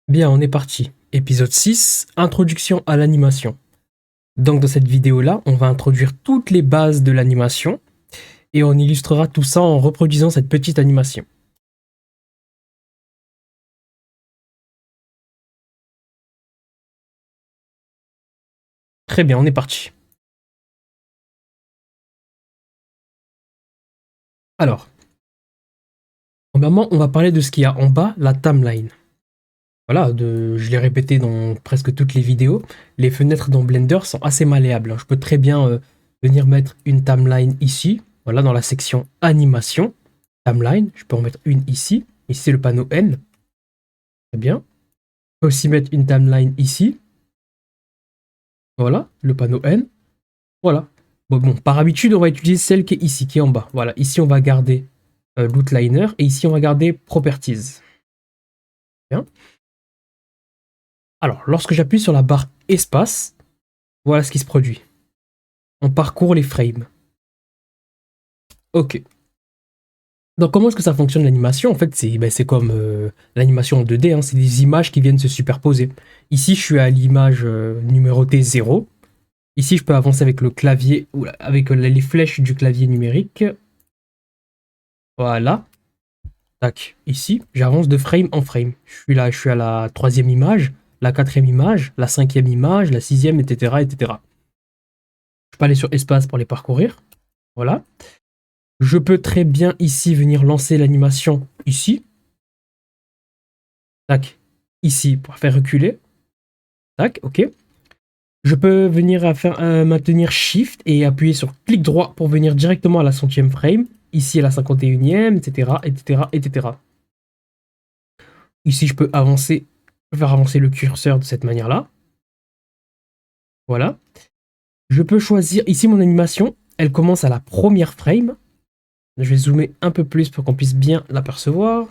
Bien, on est parti. Épisode 6, introduction à l'animation. Donc dans cette vidéo-là, on va introduire toutes les bases de l'animation et on illustrera tout ça en reproduisant cette petite animation. Très bien, on est parti. Alors, premièrement, on va parler de ce qu'il y a en bas, la timeline. Voilà, je l'ai répété dans presque toutes les vidéos, les fenêtres dans Blender sont assez malléables. Je peux très bien venir mettre une timeline ici, voilà, dans la section animation, timeline, je peux en mettre une ici, ici c'est le panneau N, très bien. Je peux aussi mettre une timeline ici, voilà, le panneau N, voilà. Bon, par habitude, on va utiliser celle qui est ici, qui est en bas. Voilà, ici on va garder l'outliner et ici on va garder properties. Bien. Alors, lorsque j'appuie sur la barre espace, voilà ce qui se produit. On parcourt les frames. Ok. Donc comment est-ce que ça fonctionne l'animation? En fait, c'est comme l'animation en 2D, hein, c'est des images qui viennent se superposer. Ici, je suis à l'image numérotée 0. Ici, je peux avancer avec le clavier, ou avec les flèches du clavier numérique. Voilà. Tac. Ici, j'avance de frame en frame. Je suis à la troisième image, la quatrième image, la cinquième image, la sixième, etc., etc. Je peux aller sur espace pour les parcourir. Voilà. Je peux très bien ici venir lancer l'animation ici. Tac. Ici pour faire reculer. Tac, ok. Je peux venir maintenir Shift et appuyer sur clic droit pour venir directement à la centième frame. Ici à la 51e, etc., etc., etc. Ici, je peux faire avancer le curseur de cette manière-là. Voilà. Je peux choisir, ici mon animation, elle commence à la première frame. Je vais zoomer un peu plus pour qu'on puisse bien l'apercevoir.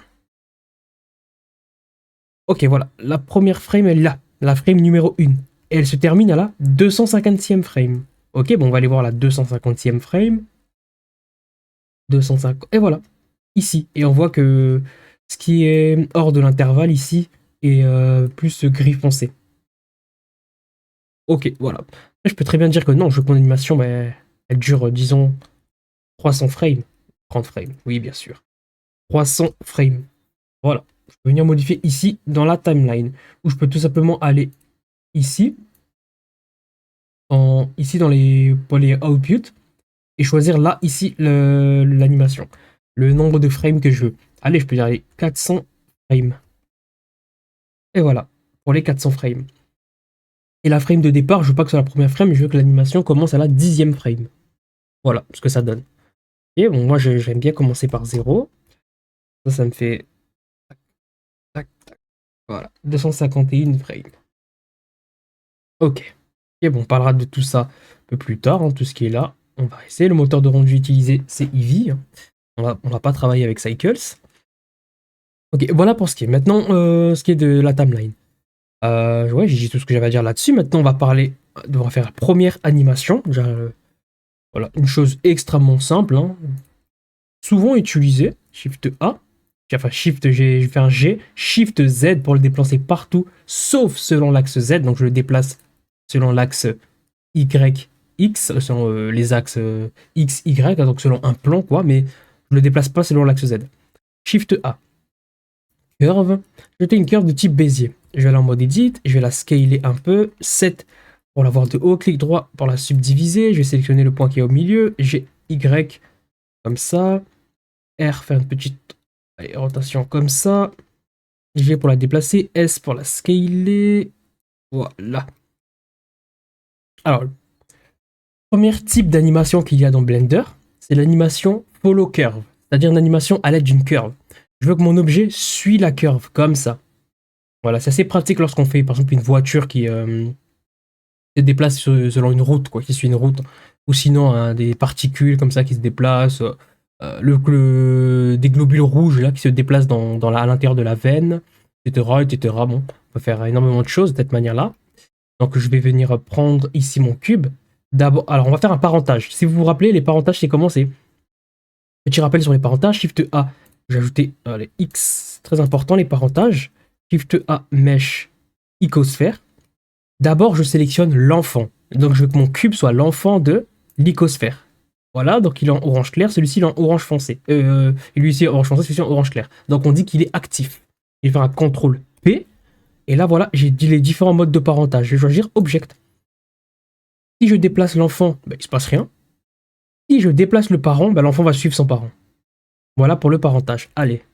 Ok, voilà. La première frame, elle est là. La frame numéro 1. Et elle se termine à la 250e frame. Ok, bon, on va aller voir la 250e frame. 250. Et voilà. Ici. Et on voit que ce qui est hors de l'intervalle ici est plus gris foncé. Ok, voilà. Je peux très bien dire que non, je veux que mon animation, elle dure, disons, 300 frames. 30 frames, oui, bien sûr. 300 frames. Voilà. Je peux venir modifier ici dans la timeline. Ou je peux tout simplement aller ici, ici pour les outputs, et choisir là, ici, l'animation. Le nombre de frames que je veux. Allez, je peux dire allez, 400 frames. Et voilà, pour les 400 frames. Et la frame de départ, je veux pas que ce soit la première frame, je veux que l'animation commence à la 10e frame. Voilà ce que ça donne. Et bon, moi j'aime bien commencer par 0. Ça me fait. Tac, tac. Voilà, 251 frames. Ok. Et bon, on parlera de tout ça un peu plus tard, hein, tout ce qui est là. On va essayer. Le moteur de rendu utilisé, c'est Eevee. Hein. On va pas travailler avec Cycles. Ok, voilà pour ce qui est. Maintenant, ce qui est de la timeline. Ouais, j'ai dit tout ce que j'avais à dire là-dessus. Maintenant, on va faire la première animation. Voilà, une chose extrêmement simple, hein, souvent utilisée. Shift A. Enfin, Shift G, je vais faire un G. Shift Z pour le déplacer partout, sauf selon l'axe Z. Donc, je le déplace selon l'axe Y, X, selon les axes X, Y, donc selon un plan, quoi. Mais je le déplace pas selon l'axe Z. Shift A. Curve. Je fais une curve de type Bézier. Je vais aller en mode Edit. Je vais la scaler un peu. 7 pour la voir de haut. Clic droit pour la subdiviser. Je vais sélectionner le point qui est au milieu. J'ai Y comme ça. R, faire une petite rotation comme ça. G pour la déplacer. S pour la scaler. Voilà. Alors, le premier type d'animation qu'il y a dans Blender, c'est l'animation follow curve. C'est-à-dire une animation à l'aide d'une curve. Je veux que mon objet suit la curve, comme ça. Voilà, c'est assez pratique lorsqu'on fait par exemple une voiture qui se déplace selon une route, quoi, qui suit une route. Ou sinon hein, des particules comme ça qui se déplacent. Des globules rouges là qui se déplacent à l'intérieur de la veine, etc., etc. Bon, on peut faire énormément de choses de cette manière-là. Donc je vais venir prendre ici mon cube. D'abord, alors on va faire un parentage. Si vous vous rappelez, les parentages, c'est comment? C'est petit rappel sur les parentages. Shift A, j'ai ajouté les X, très important les parentages. Shift A, Mesh, icosphère. D'abord, je sélectionne l'enfant. Donc, je veux que mon cube soit l'enfant de l'icosphère. Voilà, donc il est en orange clair, celui-ci il est en orange foncé. Et lui ici orange foncé, celui-ci en orange clair. Donc on dit qu'il est actif. Je vais faire un CTRL P. Et là, voilà, j'ai dit les différents modes de parentage. Je vais choisir Object. Si je déplace l'enfant, ben, il ne se passe rien. Si je déplace le parent, ben, l'enfant va suivre son parent. Voilà pour le parentage. Allez.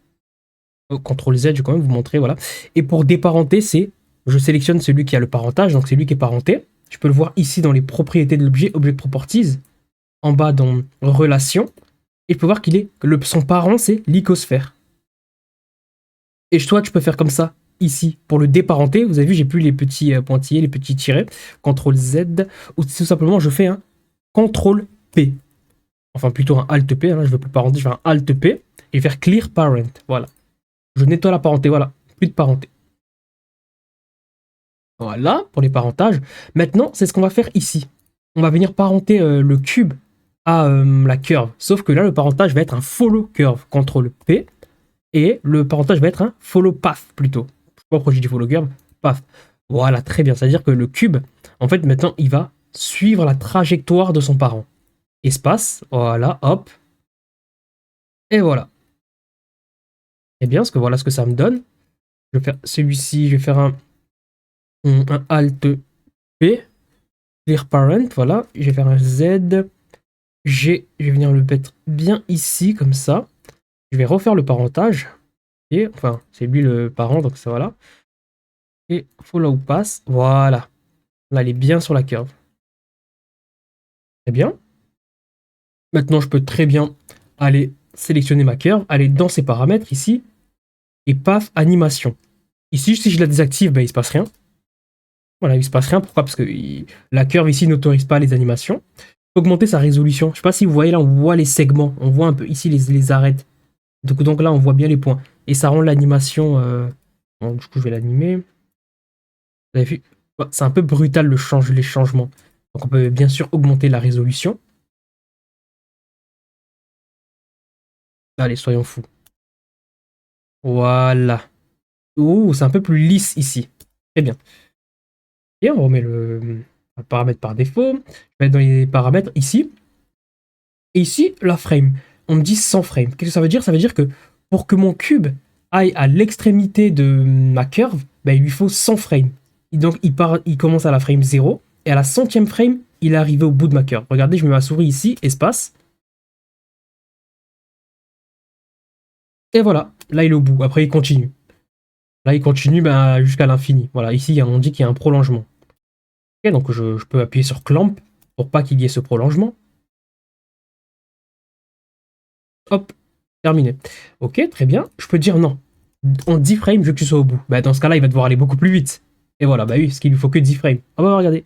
CTRL Z, je vais quand même vous montrer, voilà. Et pour déparenter, c'est, je sélectionne celui qui a le parentage, donc c'est lui qui est parenté. Je peux le voir ici dans les propriétés de l'objet, Object Properties, en bas dans Relations. Et je peux voir qu'il est, son parent, c'est l'icosphère. Et toi, tu peux faire comme ça, ici, pour le déparenter. Vous avez vu, j'ai plus les petits pointillés, les petits tirets. CTRL Z, ou tout simplement, je fais un CTRL P. Enfin, plutôt un Alt P, hein, je veux plus parenter, je fais un Alt P, et faire Clear Parent, voilà. Je nettoie la parenté, voilà, plus de parenté. Voilà, pour les parentages. Maintenant, c'est ce qu'on va faire ici. On va venir parenter le cube à la curve. Sauf que là, le parentage va être un follow curve, CTRL P. Et le parentage va être un follow path plutôt. Je sais pas pourquoi j'ai dit follow curve, path. Voilà, très bien. C'est-à-dire que le cube, en fait, maintenant, il va suivre la trajectoire de son parent. Espace, voilà, hop. Et voilà. Et bien, parce que voilà ce que ça me donne. Je vais faire celui-ci, je vais faire un Alt P. Clear Parent, voilà. Je vais faire un Z. G, je vais venir le mettre bien ici, comme ça. Je vais refaire le parentage. Et, enfin, c'est lui le parent, donc ça, voilà. Et follow pass, voilà. Là, elle est bien sur la curve. Très bien. Maintenant, je peux très bien aller sélectionner ma curve, aller dans ses paramètres ici, et paf, animation. Ici, si je la désactive, ben, il ne se passe rien. Voilà, il ne se passe rien. Pourquoi? Parce que la curve ici n'autorise pas les animations. Augmenter sa résolution. Je ne sais pas si vous voyez là, on voit les segments. On voit un peu ici les arêtes. Donc là, on voit bien les points. Et ça rend l'animation... Bon, du coup, je vais l'animer. Vous avez vu? C'est un peu brutal les changements. Donc on peut bien sûr augmenter la résolution. Allez, soyons fous. Voilà. Ouh, c'est un peu plus lisse ici. Très bien. Et on remet le paramètre par défaut. Je vais être dans les paramètres ici. Et ici, la frame. On me dit 100 frames. Qu'est-ce que ça veut dire? Ça veut dire que pour que mon cube aille à l'extrémité de ma curve, ben, il lui faut 100 frames. Et donc, il commence à la frame 0. Et à la 100e frame, il est arrivé au bout de ma curve. Regardez, je mets ma souris ici, espace. Et voilà, là, il est au bout. Après, il continue. Là, il continue ben, jusqu'à l'infini. Voilà, ici, on dit qu'il y a un prolongement. Ok, donc, je peux appuyer sur Clamp pour pas qu'il y ait ce prolongement. Hop, terminé. Ok, très bien. Je peux dire non. En 10 frames, je veux que tu sois au bout. Bah, dans ce cas-là, il va devoir aller beaucoup plus vite. Et voilà, bah oui, parce qu'il lui faut que 10 frames. Ah bah regardez.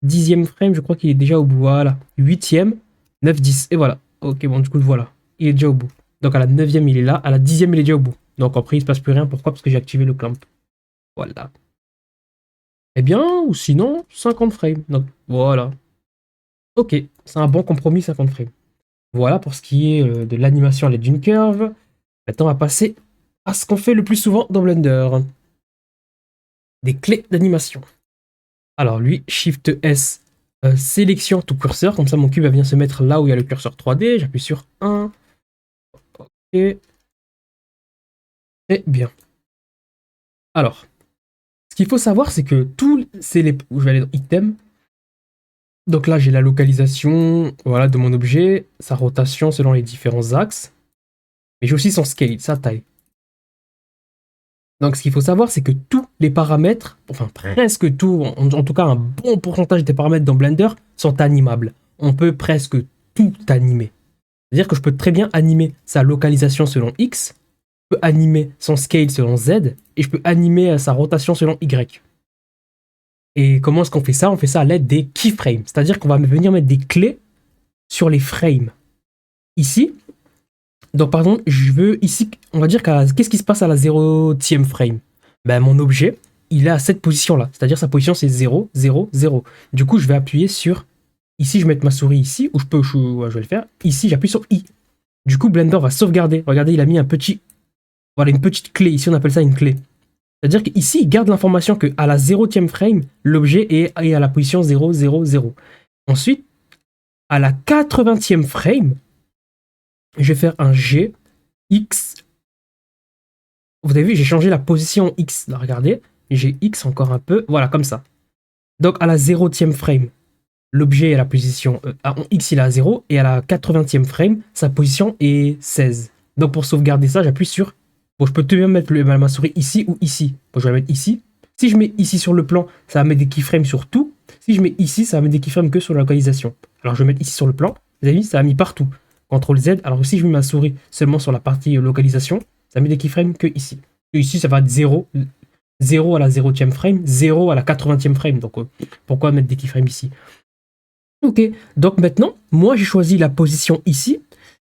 10e frame, je crois qu'il est déjà au bout. Voilà. 8e, 9, 10. Et voilà. Ok, bon, du coup, voilà. Il est déjà au bout. Donc à la 9e, il est là. À la 10e, il est déjà au bout. Donc après, il se passe plus rien. Pourquoi? Parce que j'ai activé le clamp. Voilà. Eh bien, ou sinon, 50 frames. Donc voilà. Ok, c'est un bon compromis, 50 frames. Voilà pour ce qui est de l'animation à l'aide d'une curve. Maintenant, on va passer à ce qu'on fait le plus souvent dans Blender. Des clés d'animation. Alors lui, Shift S, sélection tout curseur. Comme ça, mon cube va venir se mettre là où il y a le curseur 3D. J'appuie sur 1. Ok. Très bien. Alors, ce qu'il faut savoir, c'est que c'est les... Je vais aller dans Item. Donc là, j'ai la localisation, voilà, de mon objet, sa rotation selon les différents axes. Mais j'ai aussi son scale, sa taille. Donc ce qu'il faut savoir, c'est que tous les paramètres, enfin presque tout, en tout cas un bon pourcentage des paramètres dans Blender sont animables. On peut presque tout animer. C'est-à-dire que je peux très bien animer sa localisation selon X, je peux animer son scale selon Z, et je peux animer sa rotation selon Y. Et comment est-ce qu'on fait ça? On fait ça à l'aide des keyframes. C'est-à-dire qu'on va venir mettre des clés sur les frames. Ici, donc par exemple, je veux ici, on va dire qu'est-ce qui se passe à la 0e frame? Ben, mon objet, il est à cette position-là. C'est-à-dire sa position, c'est 0, 0, 0. Du coup, je vais appuyer sur... Ici, je vais mettre ma souris ici, ou je vais le faire. Ici, j'appuie sur I. Du coup, Blender va sauvegarder. Regardez, il a mis un petit... Voilà, une petite clé. Ici, on appelle ça une clé. C'est-à-dire qu'ici, il garde l'information qu'à la 0e frame, l'objet est à la position 0, 0, 0. Ensuite, à la 80e frame, je vais faire un G, X. Vous avez vu, j'ai changé la position X. Là, regardez, j'ai X encore un peu. Voilà, comme ça. Donc, à la 0e frame, l'objet est à la position X, il est à 0. Et à la 80e frame, sa position est 16. Donc, pour sauvegarder ça, j'appuie sur... Bon, je peux te bien mettre ma souris ici ou ici. Bon, je vais la mettre ici. Si je mets ici sur le plan, ça va mettre des keyframes sur tout. Si je mets ici, ça va mettre des keyframes que sur la localisation. Alors, je vais mettre ici sur le plan. Vous avez vu, ça a mis partout. CTRL Z. Alors, si je mets ma souris seulement sur la partie localisation, ça met des keyframes que ici. Et ici, ça va être 0, 0 à la 0e frame, 0 à la 80e frame. Donc, pourquoi mettre des keyframes ici? Ok, donc maintenant, moi, j'ai choisi la position ici.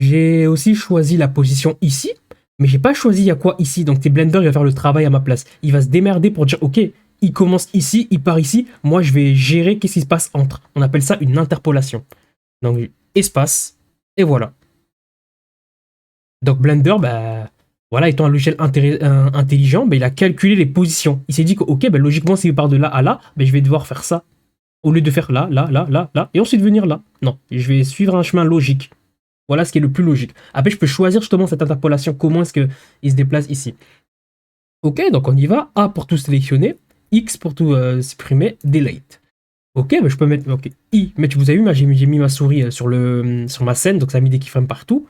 J'ai aussi choisi la position ici. Mais j'ai pas choisi il y a quoi ici. Donc, Blender, il va faire le travail à ma place. Il va se démerder pour dire, ok, il commence ici, il part ici. Moi, je vais gérer qu'est-ce qui se passe entre. On appelle ça une interpolation. Donc, espace, et voilà. Donc, Blender, bah... Voilà, étant un logiciel intelligent, il a calculé les positions. Il s'est dit que, ok, logiquement, s'il part de là à là, je vais devoir faire ça. Au lieu de faire là, là, là, là, là, et ensuite venir là. Non, je vais suivre un chemin logique. Voilà ce qui est le plus logique. Après, je peux choisir justement cette interpolation. Comment est-ce qu'il se déplace ici? Ok, donc on y va. A pour tout sélectionner. X pour tout supprimer. Delete. Ok, je peux mettre ok, I. Mais vous avez vu, j'ai mis ma souris sur ma scène, donc ça a mis des keyframes partout.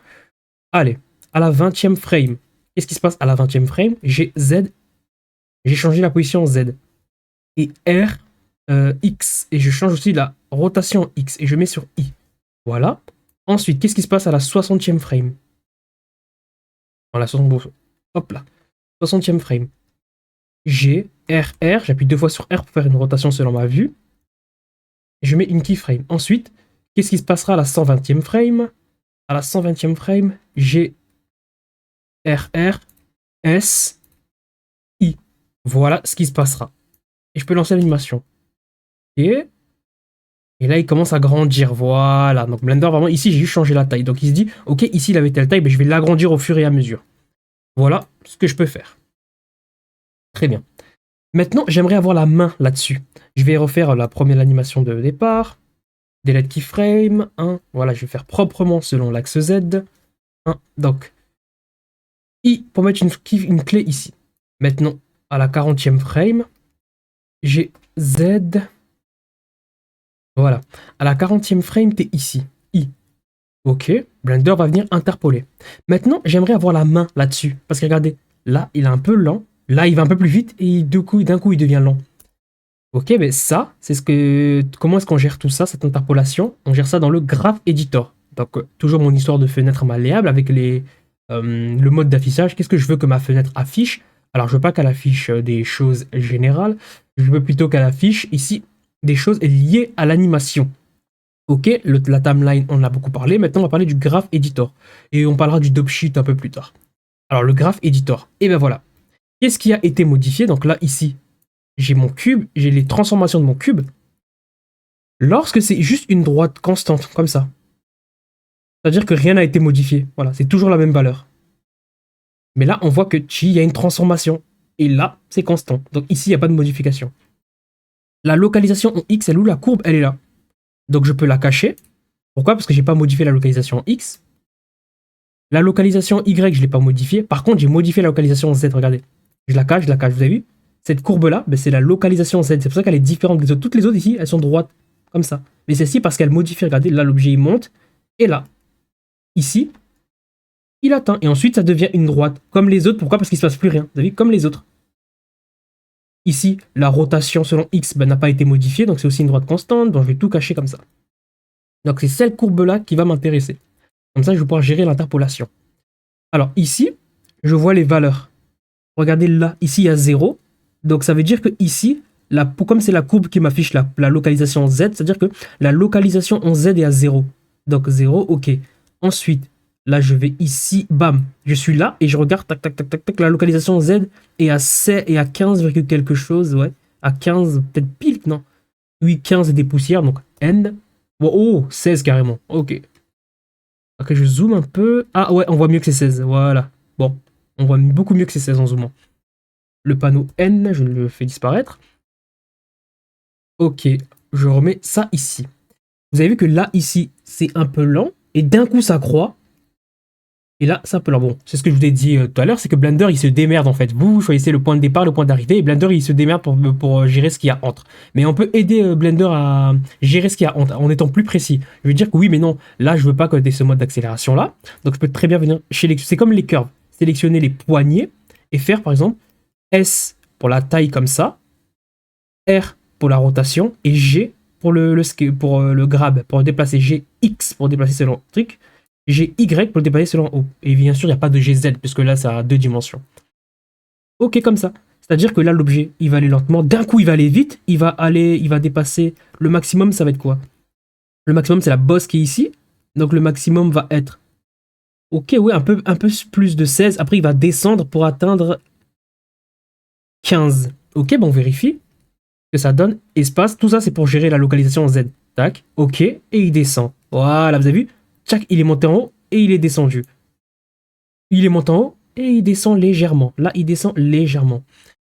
Allez, à la 20e frame. Qu'est-ce qui se passe à la 20e frame? J'ai Z, j'ai changé la position Z. Et R, X. Et je change aussi la rotation X. Et je mets sur I. Voilà. Ensuite, qu'est-ce qui se passe à la 60e frame? À la 60... Hop là. 60e frame. G, R, R. J'appuie 2 fois sur R pour faire une rotation selon ma vue. Et je mets une keyframe. Ensuite, qu'est-ce qui se passera à la 120e frame? À la 120e frame, G, R, R, S, I. Voilà ce qui se passera. Et je peux lancer l'animation. Et là, il commence à grandir. Voilà. Donc Blender, vraiment, ici, j'ai juste changé la taille. Donc il se dit, ok, ici, il avait telle taille, je vais l'agrandir au fur et à mesure. Voilà ce que je peux faire. Très bien. Maintenant, j'aimerais avoir la main là-dessus. Je vais refaire la première animation de départ. Delete keyframe. 1. Voilà, je vais faire proprement selon l'axe Z. 1. Donc, I pour mettre une clé ici. Maintenant, à la 40e frame, j'ai Z. Voilà. À la 40e frame, t'es ici. I. Ok. Blender va venir interpoler. Maintenant, j'aimerais avoir la main là-dessus. Parce que regardez, là, il est un peu lent. Là, il va un peu plus vite et d'un coup, il devient lent. Ok, mais ça, c'est ce que. Comment est-ce qu'on gère tout ça, cette interpolation? On gère ça dans le Graph Editor. Donc, toujours mon histoire de fenêtre malléable avec le mode d'affichage. Qu'est-ce que je veux que ma fenêtre affiche? Alors, je veux pas qu'elle affiche des choses générales. Je veux plutôt qu'elle affiche ici des choses liées à l'animation. Ok, la timeline, on en a beaucoup parlé. Maintenant, on va parler du Graph Editor. Et on parlera du Dopsheet un peu plus tard. Alors, le Graph Editor. Et ben voilà. Qu'est-ce qui a été modifié? Donc là, ici, j'ai mon cube, j'ai les transformations de mon cube. Lorsque c'est juste une droite constante, comme ça. C'est-à-dire que rien n'a été modifié. Voilà, c'est toujours la même valeur. Mais là, on voit que il y a une transformation. Et là, c'est constant. Donc ici, il n'y a pas de modification. La localisation en X, elle est où? La courbe, elle est là. Donc je peux la cacher. Pourquoi? Parce que j'ai pas modifié la localisation en X. La localisation Y, je l'ai pas modifiée. Par contre, j'ai modifié la localisation Z. Regardez. Je la cache. Vous avez vu? Cette courbe-là, c'est la localisation Z. C'est pour ça qu'elle est différente des autres. Toutes les autres ici, elles sont droites. Comme ça. Mais celle-ci, parce qu'elle modifie. Regardez, là, l'objet, il monte. Et là, ici, il atteint. Et ensuite, ça devient une droite. Comme les autres. Pourquoi? Parce qu'il ne se passe plus rien. Vous avez vu? Comme les autres. Ici, la rotation selon X n'a pas été modifiée. Donc, c'est aussi une droite constante. Donc, je vais tout cacher comme ça. Donc, c'est cette courbe-là qui va m'intéresser. Comme ça, je vais pouvoir gérer l'interpolation. Alors, ici, je vois les valeurs. Regardez là. Ici, il y a 0. Donc, ça veut dire que ici, comme c'est la courbe qui m'affiche la localisation Z, c'est-à-dire que la localisation en Z est à 0. Donc 0, ok. Ensuite, là, je vais ici, bam, je suis là et je regarde, tac, tac, tac, tac, tac, la localisation Z est à 15, quelque chose, ouais. À 15, peut-être pile, non. Oui, 15 et des poussières, donc N. Oh, 16 carrément, ok. Ok, je zoome un peu. Ah ouais, on voit mieux que c'est 16, voilà. Bon, on voit beaucoup mieux que c'est 16 en zoomant. le panneau N, je le fais disparaître. Ok, je remets ça ici. Vous avez vu que là, ici, c'est un peu lent, et d'un coup, ça croît. Et là, c'est un peu lent. Bon, c'est ce que je vous ai dit tout à l'heure, c'est que Blender, il se démerde en fait. Vous choisissez le point de départ, le point d'arrivée, et Blender, il se démerde pour gérer ce qu'il y a entre. Mais on peut aider Blender à gérer ce qu'il y a entre, en étant plus précis. Je veux dire que oui, mais non, là, je veux pas coder ce mode d'accélération là. Donc, je peux très bien venir c'est comme les curves. Sélectionner les poignées et faire, par exemple, S pour la taille comme ça, R pour la rotation, et G pour le grab, pour déplacer G, X pour déplacer selon truc, G, Y pour le déplacer selon O. Et bien sûr, il n'y a pas de GZ, puisque là, ça a 2 dimensions. Ok, comme ça. C'est-à-dire que là, l'objet, il va aller lentement. D'un coup, il va aller vite. Il va dépasser. Le maximum, ça va être quoi? Le maximum, c'est la bosse qui est ici. Donc, le maximum va être. Ok, ouais, un peu plus de 16. Après, il va descendre pour atteindre 15. Ok, bon, on vérifie que ça donne espace. Tout ça, c'est pour gérer la localisation Z. Tac, ok, et il descend. Voilà, vous avez vu? Tchac, il est monté en haut et il est descendu. Il est monté en haut et il descend légèrement. Là, il descend légèrement.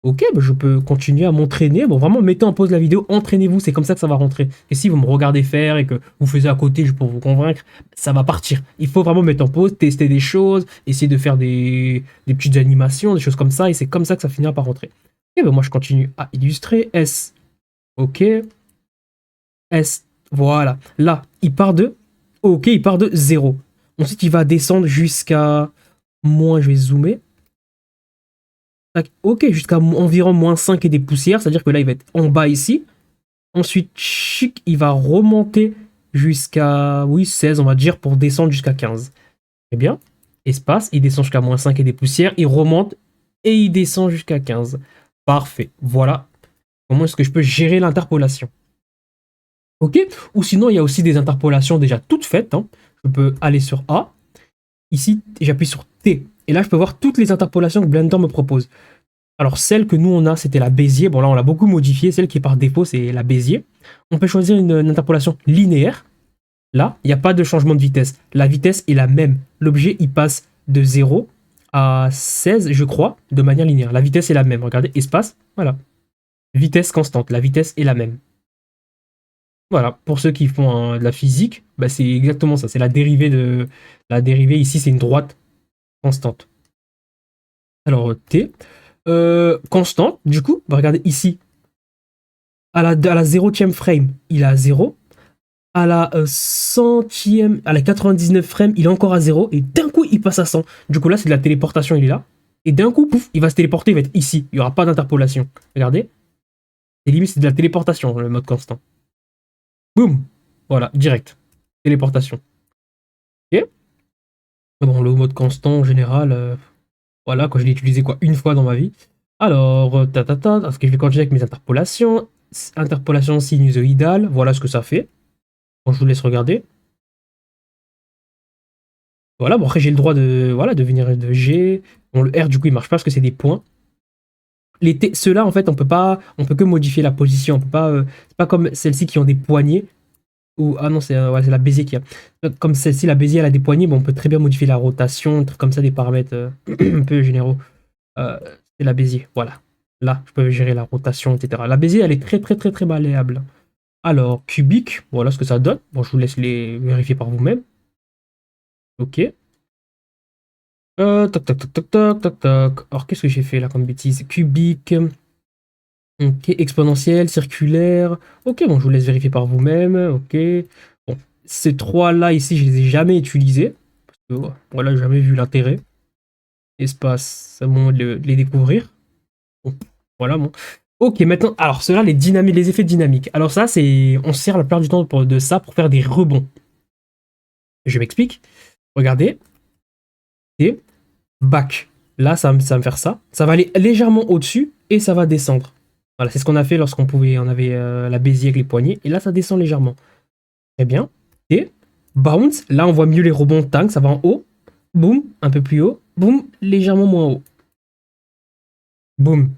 Ok, bah je peux continuer à m'entraîner. Bon, vraiment, mettez en pause la vidéo, entraînez-vous, c'est comme ça que ça va rentrer. Et si vous me regardez faire et que vous faisiez à côté juste pour vous convaincre, ça va partir. Il faut vraiment mettre en pause, tester des choses, essayer de faire des petites animations, des choses comme ça, et c'est comme ça que ça finira par rentrer. Et ben moi, je continue à illustrer. S. Ok. S. Voilà. Là, il part de. Ok, il part de 0. Ensuite, il va descendre jusqu'à. Moins, je vais zoomer. Tac, ok, jusqu'à environ moins 5 et des poussières. C'est-à-dire que là, il va être en bas ici. Ensuite, chic, il va remonter jusqu'à. Oui, 16, on va dire, pour descendre jusqu'à 15. Très bien. Espace, il descend jusqu'à moins 5 et des poussières. Il remonte et il descend jusqu'à 15. Parfait. Voilà comment est-ce que je peux gérer l'interpolation. Ok. Ou sinon, il y a aussi des interpolations déjà toutes faites, hein. Je peux aller sur A. Ici, j'appuie sur T. Et là, je peux voir toutes les interpolations que Blender me propose. Alors, celle que nous, on a, c'était la Bézier. Bon, là, on l'a beaucoup modifiée. Celle qui est par défaut, c'est la Bézier. On peut choisir une interpolation linéaire. Là, il n'y a pas de changement de vitesse. La vitesse est la même. L'objet, il passe de 0 à 16, je crois, de manière linéaire. La vitesse est la même. Regardez, espace, voilà. Vitesse constante. La vitesse est la même. Voilà, pour ceux qui font de la physique, bah, c'est exactement ça. C'est la dérivée de. La dérivée ici, c'est une droite constante. Alors, T. Constante, du coup, bah, regardez ici. À la 0e frame, il est à 0. À la 100e, à la 99 frame, il est encore à 0. Et d'un coup, il passe à 100. Du coup, là, c'est de la téléportation, il est là. Et d'un coup, pouf, il va se téléporter, il va être ici. Il n'y aura pas d'interpolation. Regardez. Et limite, c'est de la téléportation, le mode constant. Boum. Voilà, direct. Téléportation. Ok. Bon, le mode constant, en général, voilà, quand je l'ai utilisé quoi, une fois dans ma vie. Alors, est-ce que je vais continuer avec mes interpolations? Interpolation sinusoïdale, voilà ce que ça fait. Bon, je vous laisse regarder. Voilà, bon après j'ai le droit de, voilà, de venir de G. Bon, le R du coup il marche pas parce que c'est des points. Ceux-là en fait on peut que modifier la position. On peut pas, c'est pas comme celles-ci qui ont des poignées. Ou, ah non, ouais, c'est la Bézier qui a. Comme celle-ci, la Bézier elle a des poignées, bon, on peut très bien modifier la rotation, des trucs comme ça, des paramètres un peu généraux. Euh, c'est la Bézier, voilà. Là, je peux gérer la rotation, etc. La Bézier elle est très très très très malléable. Alors, cubique, voilà ce que ça donne. Bon, je vous laisse les vérifier par vous-même. Ok. Toc, toc, toc, toc, toc, toc, toc. Alors, qu'est-ce que j'ai fait là comme bêtise? Cubique. Ok, exponentielle, circulaire. Ok, bon, je vous laisse vérifier par vous-même. Ok. Bon, ces trois-là ici, je les ai jamais utilisés. Parce que voilà, j'ai jamais vu l'intérêt. Espace, c'est le moment de les découvrir. Bon, voilà, bon. Ok, maintenant, alors ceux-là, les effets dynamiques. Alors ça, c'est, on se sert la plupart du temps de ça pour faire des rebonds. Je m'explique. Regardez. Et back. Là, ça va me faire ça. Ça va aller légèrement au-dessus et ça va descendre. Voilà, c'est ce qu'on a fait lorsqu'on pouvait, on avait la Bézier avec les poignets. Et là, ça descend légèrement. Très bien. Et bounce. Là, on voit mieux les rebonds tank. Ça va en haut. Boum, un peu plus haut. Boum, légèrement moins haut. Boum,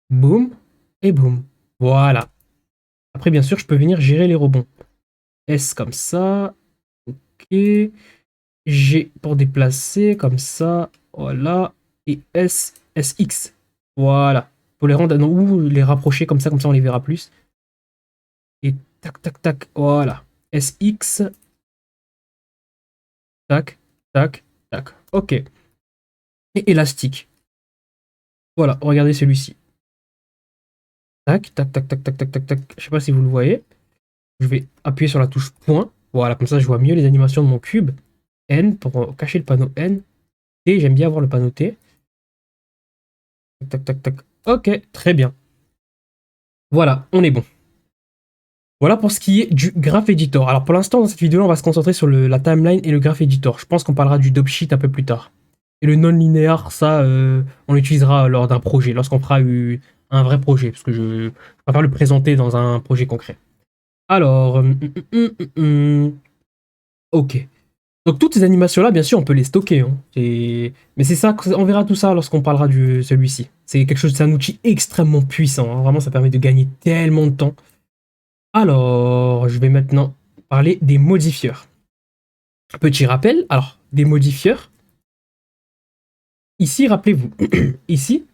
boum et boum. Voilà. Après, bien sûr, je peux venir gérer les rebonds. S comme ça. Ok. G pour déplacer, comme ça. Voilà. Et S, SX. Voilà. Pour les rendre ou les rapprocher comme ça on les verra plus. Et tac, tac, tac. Voilà. SX. Tac, tac, tac. Ok. Et élastique. Voilà, regardez celui-ci. Tac, tac, tac, tac, tac, tac, tac, tac. Je sais pas si vous le voyez. Je vais appuyer sur la touche point. Voilà, comme ça je vois mieux les animations de mon cube. N pour cacher le panneau N. T, j'aime bien avoir le panneau T. Tac, tac, tac. Ok, très bien. Voilà, on est bon. Voilà pour ce qui est du Graph Editor. Alors pour l'instant, dans cette vidéo, on va se concentrer sur la timeline et le Graph Editor. Je pense qu'on parlera du dopsheet un peu plus tard. Et le non-linéaire, ça, on l'utilisera lors d'un projet, lorsqu'on fera un vrai projet, parce que je préfère le présenter dans un projet concret. Alors, ok. Donc toutes ces animations-là, bien sûr, on peut les stocker. Hein. Mais c'est ça, on verra tout ça lorsqu'on parlera de celui-ci. C'est quelque chose, c'est un outil extrêmement puissant. Hein. Vraiment, ça permet de gagner tellement de temps. Alors, je vais maintenant parler des modifieurs. Petit rappel, alors, des modifieurs. Ici, rappelez-vous, ici,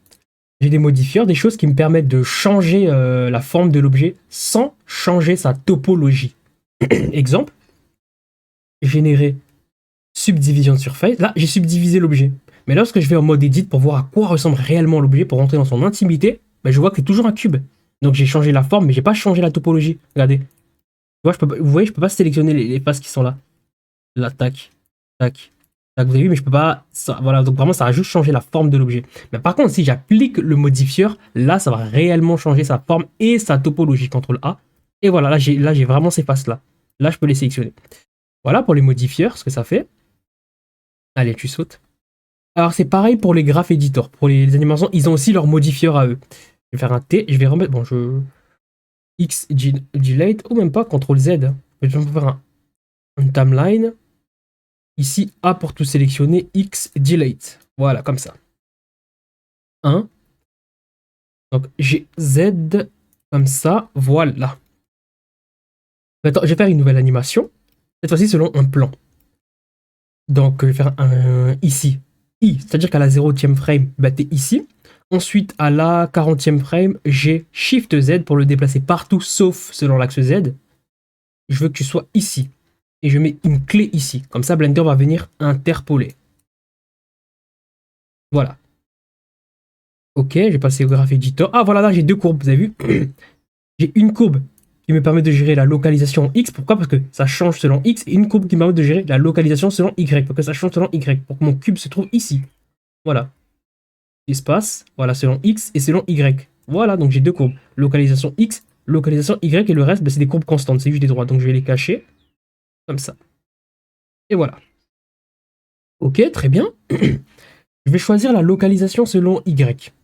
j'ai des modifieurs, des choses qui me permettent de changer la forme de l'objet sans changer sa topologie. Exemple, générer subdivision de surface. Là, j'ai subdivisé l'objet. Mais lorsque je vais en mode edit pour voir à quoi ressemble réellement l'objet, pour rentrer dans son intimité, ben, je vois que c'est toujours un cube. Donc j'ai changé la forme, mais j'ai pas changé la topologie. Regardez. Vous voyez, je peux pas sélectionner les faces qui sont là. Là, tac, tac, tac. Vous avez vu, mais je peux pas. Ça, voilà, donc vraiment, ça a juste changé la forme de l'objet. Mais par contre, si j'applique le modifieur, là, ça va réellement changer sa forme et sa topologie. CTRL A. Et voilà, là, j'ai vraiment ces faces-là. Là, je peux les sélectionner. Voilà pour les modifieurs, ce que ça fait. Allez, tu sautes. Alors, c'est pareil pour les graphes editors. Pour les animations, ils ont aussi leurs modifieurs à eux. Je vais faire un T, je vais remettre. Bon, X delete, ou même pas, CTRL Z. Je vais faire un timeline. Ici, A pour tout sélectionner, X delete. Voilà, comme ça. 1. Donc, j'ai Z comme ça. Voilà. Maintenant, je vais faire une nouvelle animation. Cette fois-ci, selon un plan. Donc, je vais faire un ici. I, c'est-à-dire qu'à la 0e frame, bah, t'es ici. Ensuite, à la 40e frame, j'ai Shift Z pour le déplacer partout, sauf selon l'axe Z. Je veux que tu sois ici. Et je mets une clé ici. Comme ça, Blender va venir interpoler. Voilà. Ok, j'ai passé au Graph Editor. Ah, voilà, là, j'ai deux courbes, vous avez vu. J'ai une courbe qui me permet de gérer la localisation en X. Pourquoi? Parce que ça change selon X. Et une courbe qui me permet de gérer la localisation selon Y. Parce que ça change selon Y. Pour que mon cube se trouve ici. Voilà. Espace. Voilà, selon X et selon Y. Voilà, donc j'ai deux courbes. Localisation X, localisation Y. Et le reste, bah, c'est des courbes constantes. C'est juste des droits. Donc je vais les cacher. Comme ça. Et voilà. Ok, très bien. Je vais choisir la localisation selon Y.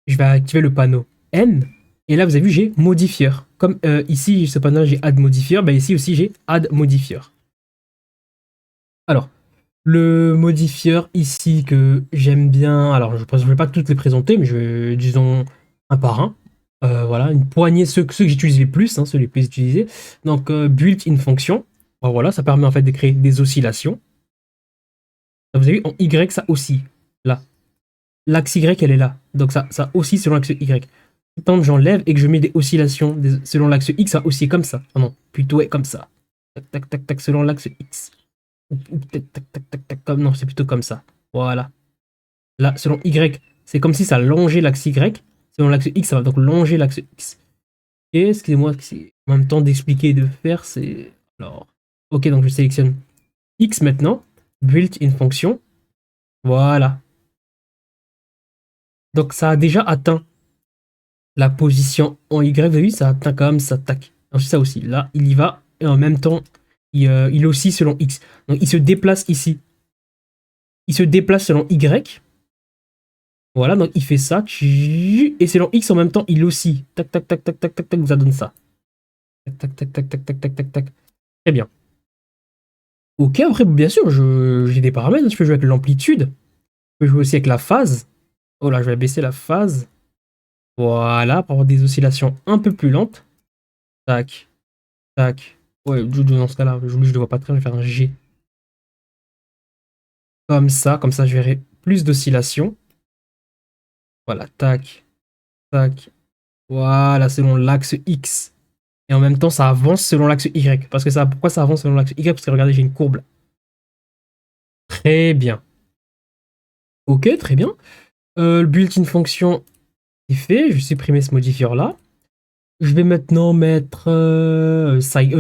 Je vais activer le panneau N. Et là, vous avez vu, j'ai modifieur. Comme ici, ce panneau, j'ai add modifieur, bah ici aussi, j'ai add modifieur. Alors, le modifieur ici que j'aime bien, alors je ne vais pas toutes les présenter, mais je vais, disons, un par un. Voilà, une poignée, ceux que j'utilise les plus, hein, ceux les plus utilisés. Donc, built-in function. Alors, voilà, ça permet en fait de créer des oscillations. Vous avez vu, en Y, ça oscille. Là. L'axe Y, elle est là. Donc, ça oscille selon l'axe Y. Quand j'enlève et que je mets des oscillations selon l'axe X, ça oscille comme ça. Ah non, plutôt comme ça. Tac, tac, tac, tac, selon l'axe X. Ou peut-être tac, tac, tac, tac, comme non, c'est plutôt comme ça. Voilà. Là, selon Y, c'est comme si ça longeait l'axe Y. Selon l'axe X, ça va donc longer l'axe X. Et excusez-moi, en même temps d'expliquer et de faire, c'est. Alors. Ok, donc je sélectionne X maintenant. Built in fonction. Voilà. Donc ça a déjà atteint la position en Y, vous avez vu, ça atteint quand même, ça tac. Ensuite, ça aussi, là, il y va, et en même temps, il oscille selon X. Donc, il se déplace ici. Il se déplace selon Y. Voilà, donc il fait ça, et selon X, en même temps, il oscille. Tac, tac, tac, tac, tac, tac, tac, ça donne ça. Tac, tac, tac, tac, tac, tac, tac, tac. Très bien. Ok, après, bien sûr, j'ai des paramètres, je peux jouer avec l'amplitude. Je peux jouer aussi avec la phase. Oh là, je vais baisser la phase. Voilà, pour avoir des oscillations un peu plus lentes. Tac, tac. Ouais, dans ce cas-là, je le vois pas très, je vais faire un G. Comme ça je verrai plus d'oscillations. Voilà, tac, tac. Voilà, selon l'axe X. Et en même temps, ça avance selon l'axe Y. Parce que ça, pourquoi ça avance selon l'axe Y? Parce que regardez, j'ai une courbe là. Très bien. Ok, très bien. Le built-in fonction est fait. Je vais supprimer ce modifieur-là. Je vais maintenant mettre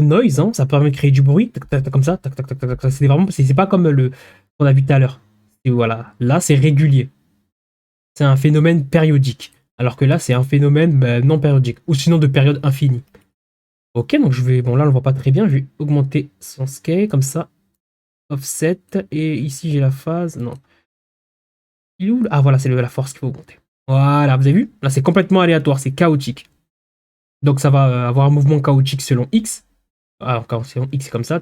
noise, hein, ça permet de créer du bruit, tac, tac, tac, comme ça, tac, tac, tac, tac, tac. C'est vraiment, c'est pas comme le qu'on a vu tout à l'heure. Et voilà, là c'est régulier, c'est un phénomène périodique, alors que là c'est un phénomène non périodique, ou sinon de période infinie. Ok, donc je vais, bon là on le voit pas très bien, je vais augmenter son scale comme ça, offset, et ici j'ai la phase, non. Ah voilà, c'est la force qu'il faut augmenter. Voilà, vous avez vu? Là c'est complètement aléatoire, c'est chaotique. Donc ça va avoir un mouvement chaotique selon X. Alors quand selon X c'est comme ça,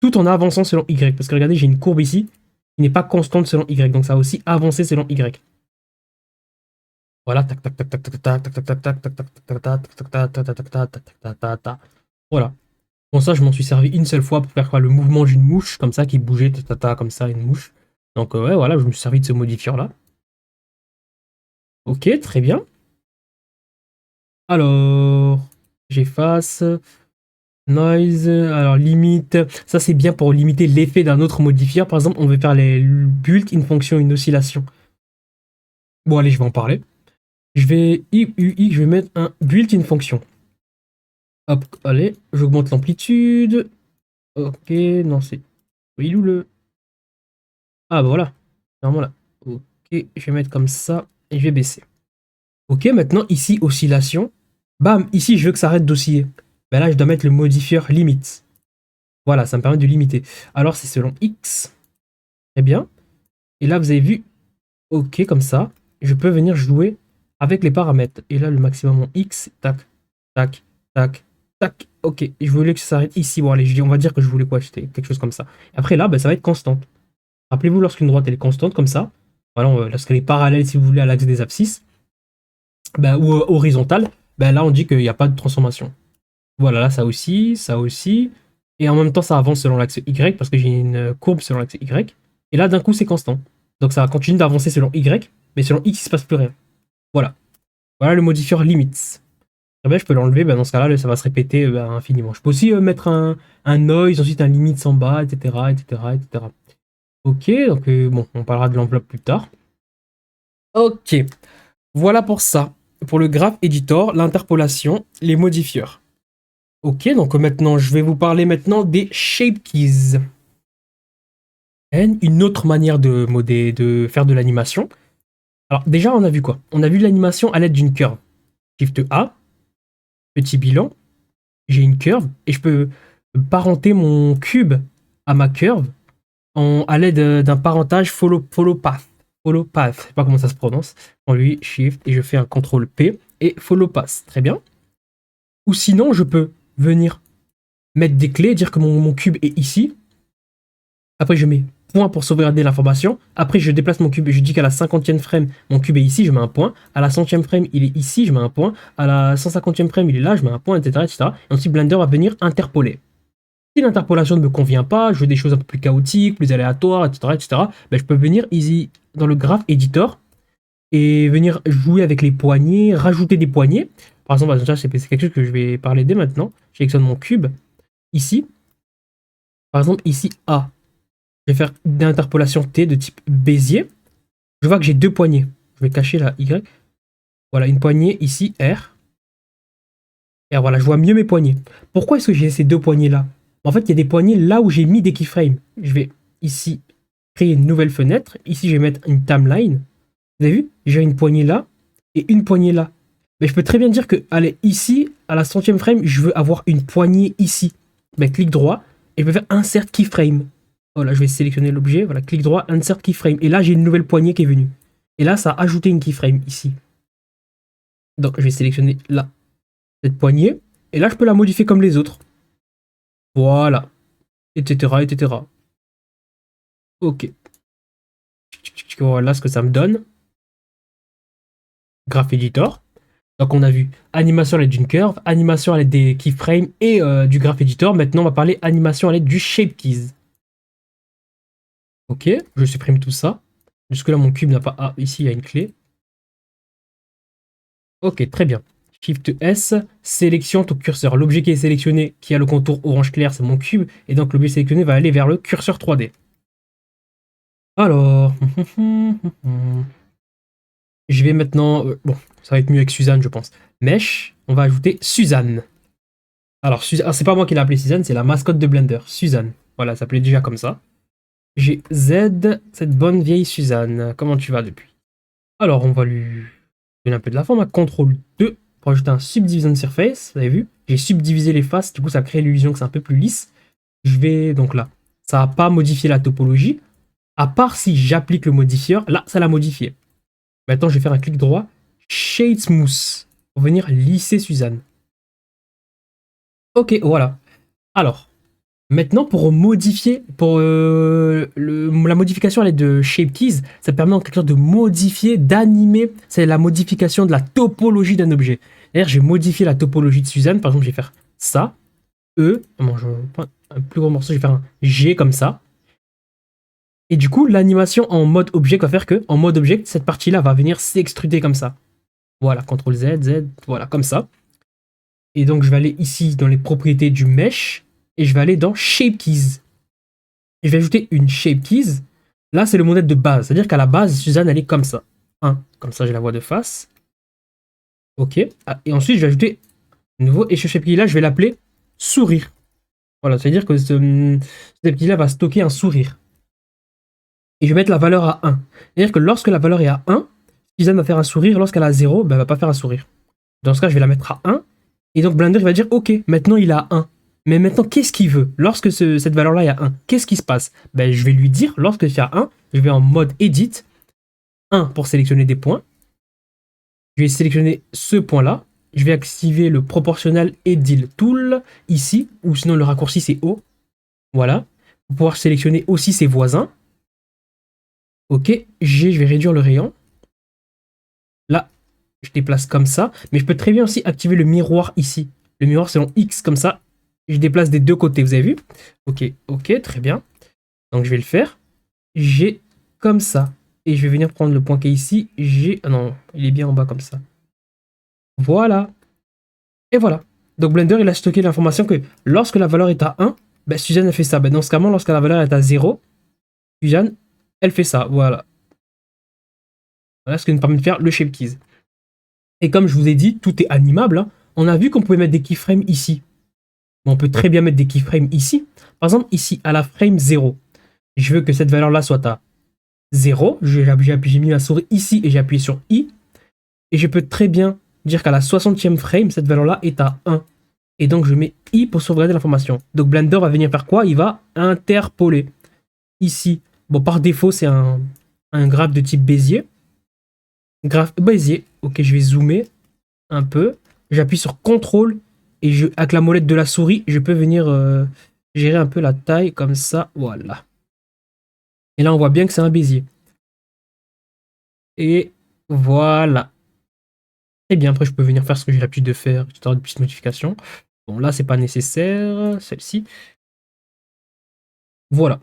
tout en avançant selon Y. Parce que regardez, j'ai une courbe ici qui n'est pas constante selon Y. Donc ça va aussi avancer selon Y. Voilà, tac tac tac tac tac tac tac tac tac tac tac tac tac tac tac tac tac tac tac. Voilà. Bon ça je m'en suis servi une seule fois pour faire quoi, le mouvement d'une mouche comme ça qui bougeait comme ça une mouche. Donc ouais voilà, je me suis servi de ce modifieur là. Ok, très bien. Alors j'efface. Noise, alors limite, ça c'est bien pour limiter l'effet d'un autre modifieur. Par exemple, on veut faire les built-in fonction une oscillation. Bon, allez, je vais en parler. Je vais je vais mettre un built-in fonction. Hop, allez, j'augmente l'amplitude. Ok, non, c'est. Il est où le. Ah, bah voilà. Vraiment là. Ok, je vais mettre comme ça et je vais baisser. Ok, maintenant ici, oscillation. Bam, ici, je veux que ça arrête d'osciller. Ben là, je dois mettre le modifieur limite. Voilà, ça me permet de limiter. Alors, c'est selon X. Très bien. Et là, vous avez vu, ok, comme ça, je peux venir jouer avec les paramètres. Et là, le maximum en X, tac, tac, tac, tac. Ok, et je voulais que ça s'arrête ici. Bon, allez, on va dire que je voulais quoi acheter quelque chose comme ça. Et après, là, bah, ça va être constante. Rappelez-vous, lorsqu'une droite, elle est constante, comme ça, voilà, lorsqu'elle est parallèle, si vous voulez, à l'axe des abscisses, bah, ou horizontale, bah, là, on dit qu'il n'y a pas de transformation. Voilà, là, ça aussi, ça aussi. Et en même temps, ça avance selon l'axe Y, parce que j'ai une courbe selon l'axe Y. Et là, d'un coup, c'est constant. Donc ça va continuer d'avancer selon Y, mais selon X, il se passe plus rien. Voilà. Voilà le modifieur limits. Très bien, je peux l'enlever, dans ce cas-là, ça va se répéter infiniment. Je peux aussi mettre un noise, ensuite un limits en bas, etc. etc., etc. Ok, donc bon, on parlera de l'enveloppe plus tard. Ok, voilà pour ça. Pour le graph editor, l'interpolation, les modifieurs. Ok, donc maintenant, je vais vous parler maintenant des shape keys. Une autre manière de faire de l'animation. Alors déjà, on a vu quoi? On a vu l'animation à l'aide d'une curve. Shift A, petit bilan, j'ai une curve et je peux parenter mon cube à ma curve à l'aide d'un parentage follow path. Follow path, je sais pas comment ça se prononce. On lui Shift et je fais un CTRL P et follow path. Très bien. Ou sinon, je peux venir mettre des clés, dire que mon cube est ici. Après, je mets point pour sauvegarder l'information. Après, je déplace mon cube et je dis qu'à la 50e frame, mon cube est ici, je mets un point. À la 100e frame, il est ici, je mets un point. À la 150e frame, il est là, je mets un point, etc. etc. Et ensuite, Blender va venir interpoler. Si l'interpolation ne me convient pas, je veux des choses un peu plus chaotiques, plus aléatoires, etc. etc. Ben, je peux venir ici dans le graph editor et venir jouer avec les poignées, rajouter des poignées. Par exemple, c'est quelque chose que je vais parler dès maintenant. Je sélectionne mon cube ici. Par exemple, ici A. Je vais faire une interpolation T de type Bézier. Je vois que j'ai deux poignées. Je vais cacher la Y. Voilà, une poignée ici, R. Et voilà, je vois mieux mes poignées. Pourquoi est-ce que j'ai ces deux poignées-là? En fait, il y a des poignées là où j'ai mis des keyframes. Je vais ici créer une nouvelle fenêtre. Ici, je vais mettre une timeline. Vous avez vu? J'ai une poignée là et une poignée là. Mais je peux très bien dire que, allez, ici, à la 100e frame, je veux avoir une poignée ici. Mais clic droit et je vais faire insert keyframe. Voilà, je vais sélectionner l'objet, voilà, clic droit, insert keyframe. Et là, j'ai une nouvelle poignée qui est venue. Et là, ça a ajouté une keyframe ici. Donc, je vais sélectionner là, cette poignée. Et là, je peux la modifier comme les autres. Voilà. Etc. etc. Ok. Voilà ce que ça me donne. Graph Editor. Donc, on a vu animation à l'aide d'une curve, animation à l'aide des keyframes et du Graph Editor. Maintenant, on va parler animation à l'aide du Shape Keys. Ok, je supprime tout ça. Jusque là, mon cube n'a pas... Ah, ici, il y a une clé. Ok, très bien. Shift S, sélection ton curseur. L'objet qui est sélectionné, qui a le contour orange clair, c'est mon cube. Et donc l'objet sélectionné va aller vers le curseur 3D. Alors, je vais maintenant... bon, ça va être mieux avec Suzanne, je pense. Mesh, on va ajouter Suzanne. Alors, c'est pas moi qui l'ai appelée Suzanne, c'est la mascotte de Blender, Suzanne. Voilà, ça s'appelait déjà comme ça. J'ai Z, cette bonne vieille Suzanne. Comment tu vas depuis? Alors, on va lui donner un peu de la forme. CTRL 2 pour ajouter un Subdivision Surface. Vous avez vu? J'ai subdivisé les faces, du coup, ça crée l'illusion que c'est un peu plus lisse. Je vais donc là. Ça n'a pas modifié la topologie. À part si j'applique le modifieur, là, ça l'a modifié. Maintenant, je vais faire un clic droit. Shade Smooth pour venir lisser Suzanne. Ok, voilà. Alors, maintenant, pour modifier, pour la modification à l'aide de Shape Keys, ça permet en quelque sorte de modifier, d'animer. C'est la modification de la topologie d'un objet. D'ailleurs, j'ai modifié la topologie de Suzanne. Par exemple, je vais faire ça, E. Bon, je prends un plus gros morceau, je vais faire un G comme ça. Et du coup, l'animation en mode object va faire que, en mode object, cette partie-là va venir s'extruder comme ça. Voilà, CTRL Z, Z, voilà, comme ça. Et donc, je vais aller ici dans les propriétés du mesh et je vais aller dans Shape Keys. Et je vais ajouter une Shape Keys. Là, c'est le modèle de base. C'est-à-dire qu'à la base, Suzanne, elle est comme ça. Comme ça, je la vois de face. Ok. Ah, et ensuite, je vais ajouter un nouveau. Et ce Shape Key là, je vais l'appeler sourire. Voilà, c'est-à-dire que ce Shape Key là va stocker un sourire. Et je vais mettre la valeur à 1. C'est-à-dire que lorsque la valeur est à 1, Suzanne va faire un sourire. Lorsqu'elle a 0, ben, elle va pas faire un sourire. Dans ce cas, je vais la mettre à 1. Et donc Blender il va dire ok, maintenant il a 1. Mais maintenant, qu'est-ce qu'il veut? Lorsque cette valeur-là est à 1, qu'est-ce qui se passe? Ben, je vais lui dire, lorsque c'est à 1, je vais en mode Edit, 1 pour sélectionner des points. Je vais sélectionner ce point-là. Je vais activer le Proportional Edit Tool ici, ou sinon le raccourci c'est O. Voilà. Pour pouvoir sélectionner aussi ses voisins. Ok, G, je vais réduire le rayon. Là, je déplace comme ça. Mais je peux très bien aussi activer le miroir ici. Le miroir, c'est en X comme ça. Je déplace des deux côtés, vous avez vu? Ok, ok, très bien. Donc je vais le faire. G comme ça. Et je vais venir prendre le point qui est ici. G. Ah non, il est bien en bas comme ça. Voilà. Et voilà. Donc Blender, il a stocké l'information que lorsque la valeur est à 1, ben, Suzanne a fait ça. Ben, dans ce cas, lorsque la valeur est à 0, Suzanne, elle fait ça. Voilà. Voilà ce qui nous permet de faire le shape keys. Et comme je vous ai dit, tout est animable. Hein. On a vu qu'on pouvait mettre des keyframes ici. On peut très bien mettre des keyframes ici. Par exemple, ici, à la frame 0, je veux que cette valeur-là soit à 0. J'ai mis ma souris ici et j'ai appuyé sur I. Et je peux très bien dire qu'à la 60e frame, cette valeur-là est à 1. Et donc, je mets I pour sauvegarder l'information. Donc, Blender va venir faire quoi? Il va interpoler. Ici, bon, par défaut, c'est un graphe de type Bézier. Graphe Bézier. Ok, je vais zoomer un peu. J'appuie sur CTRL et avec la molette de la souris, je peux venir gérer un peu la taille comme ça. Voilà. Et là, on voit bien que c'est un Bézier. Et voilà. Et bien, après, je peux venir faire ce que j'ai l'habitude de faire, histoire de petites modifications. Bon, là, c'est pas nécessaire. Celle-ci. Voilà.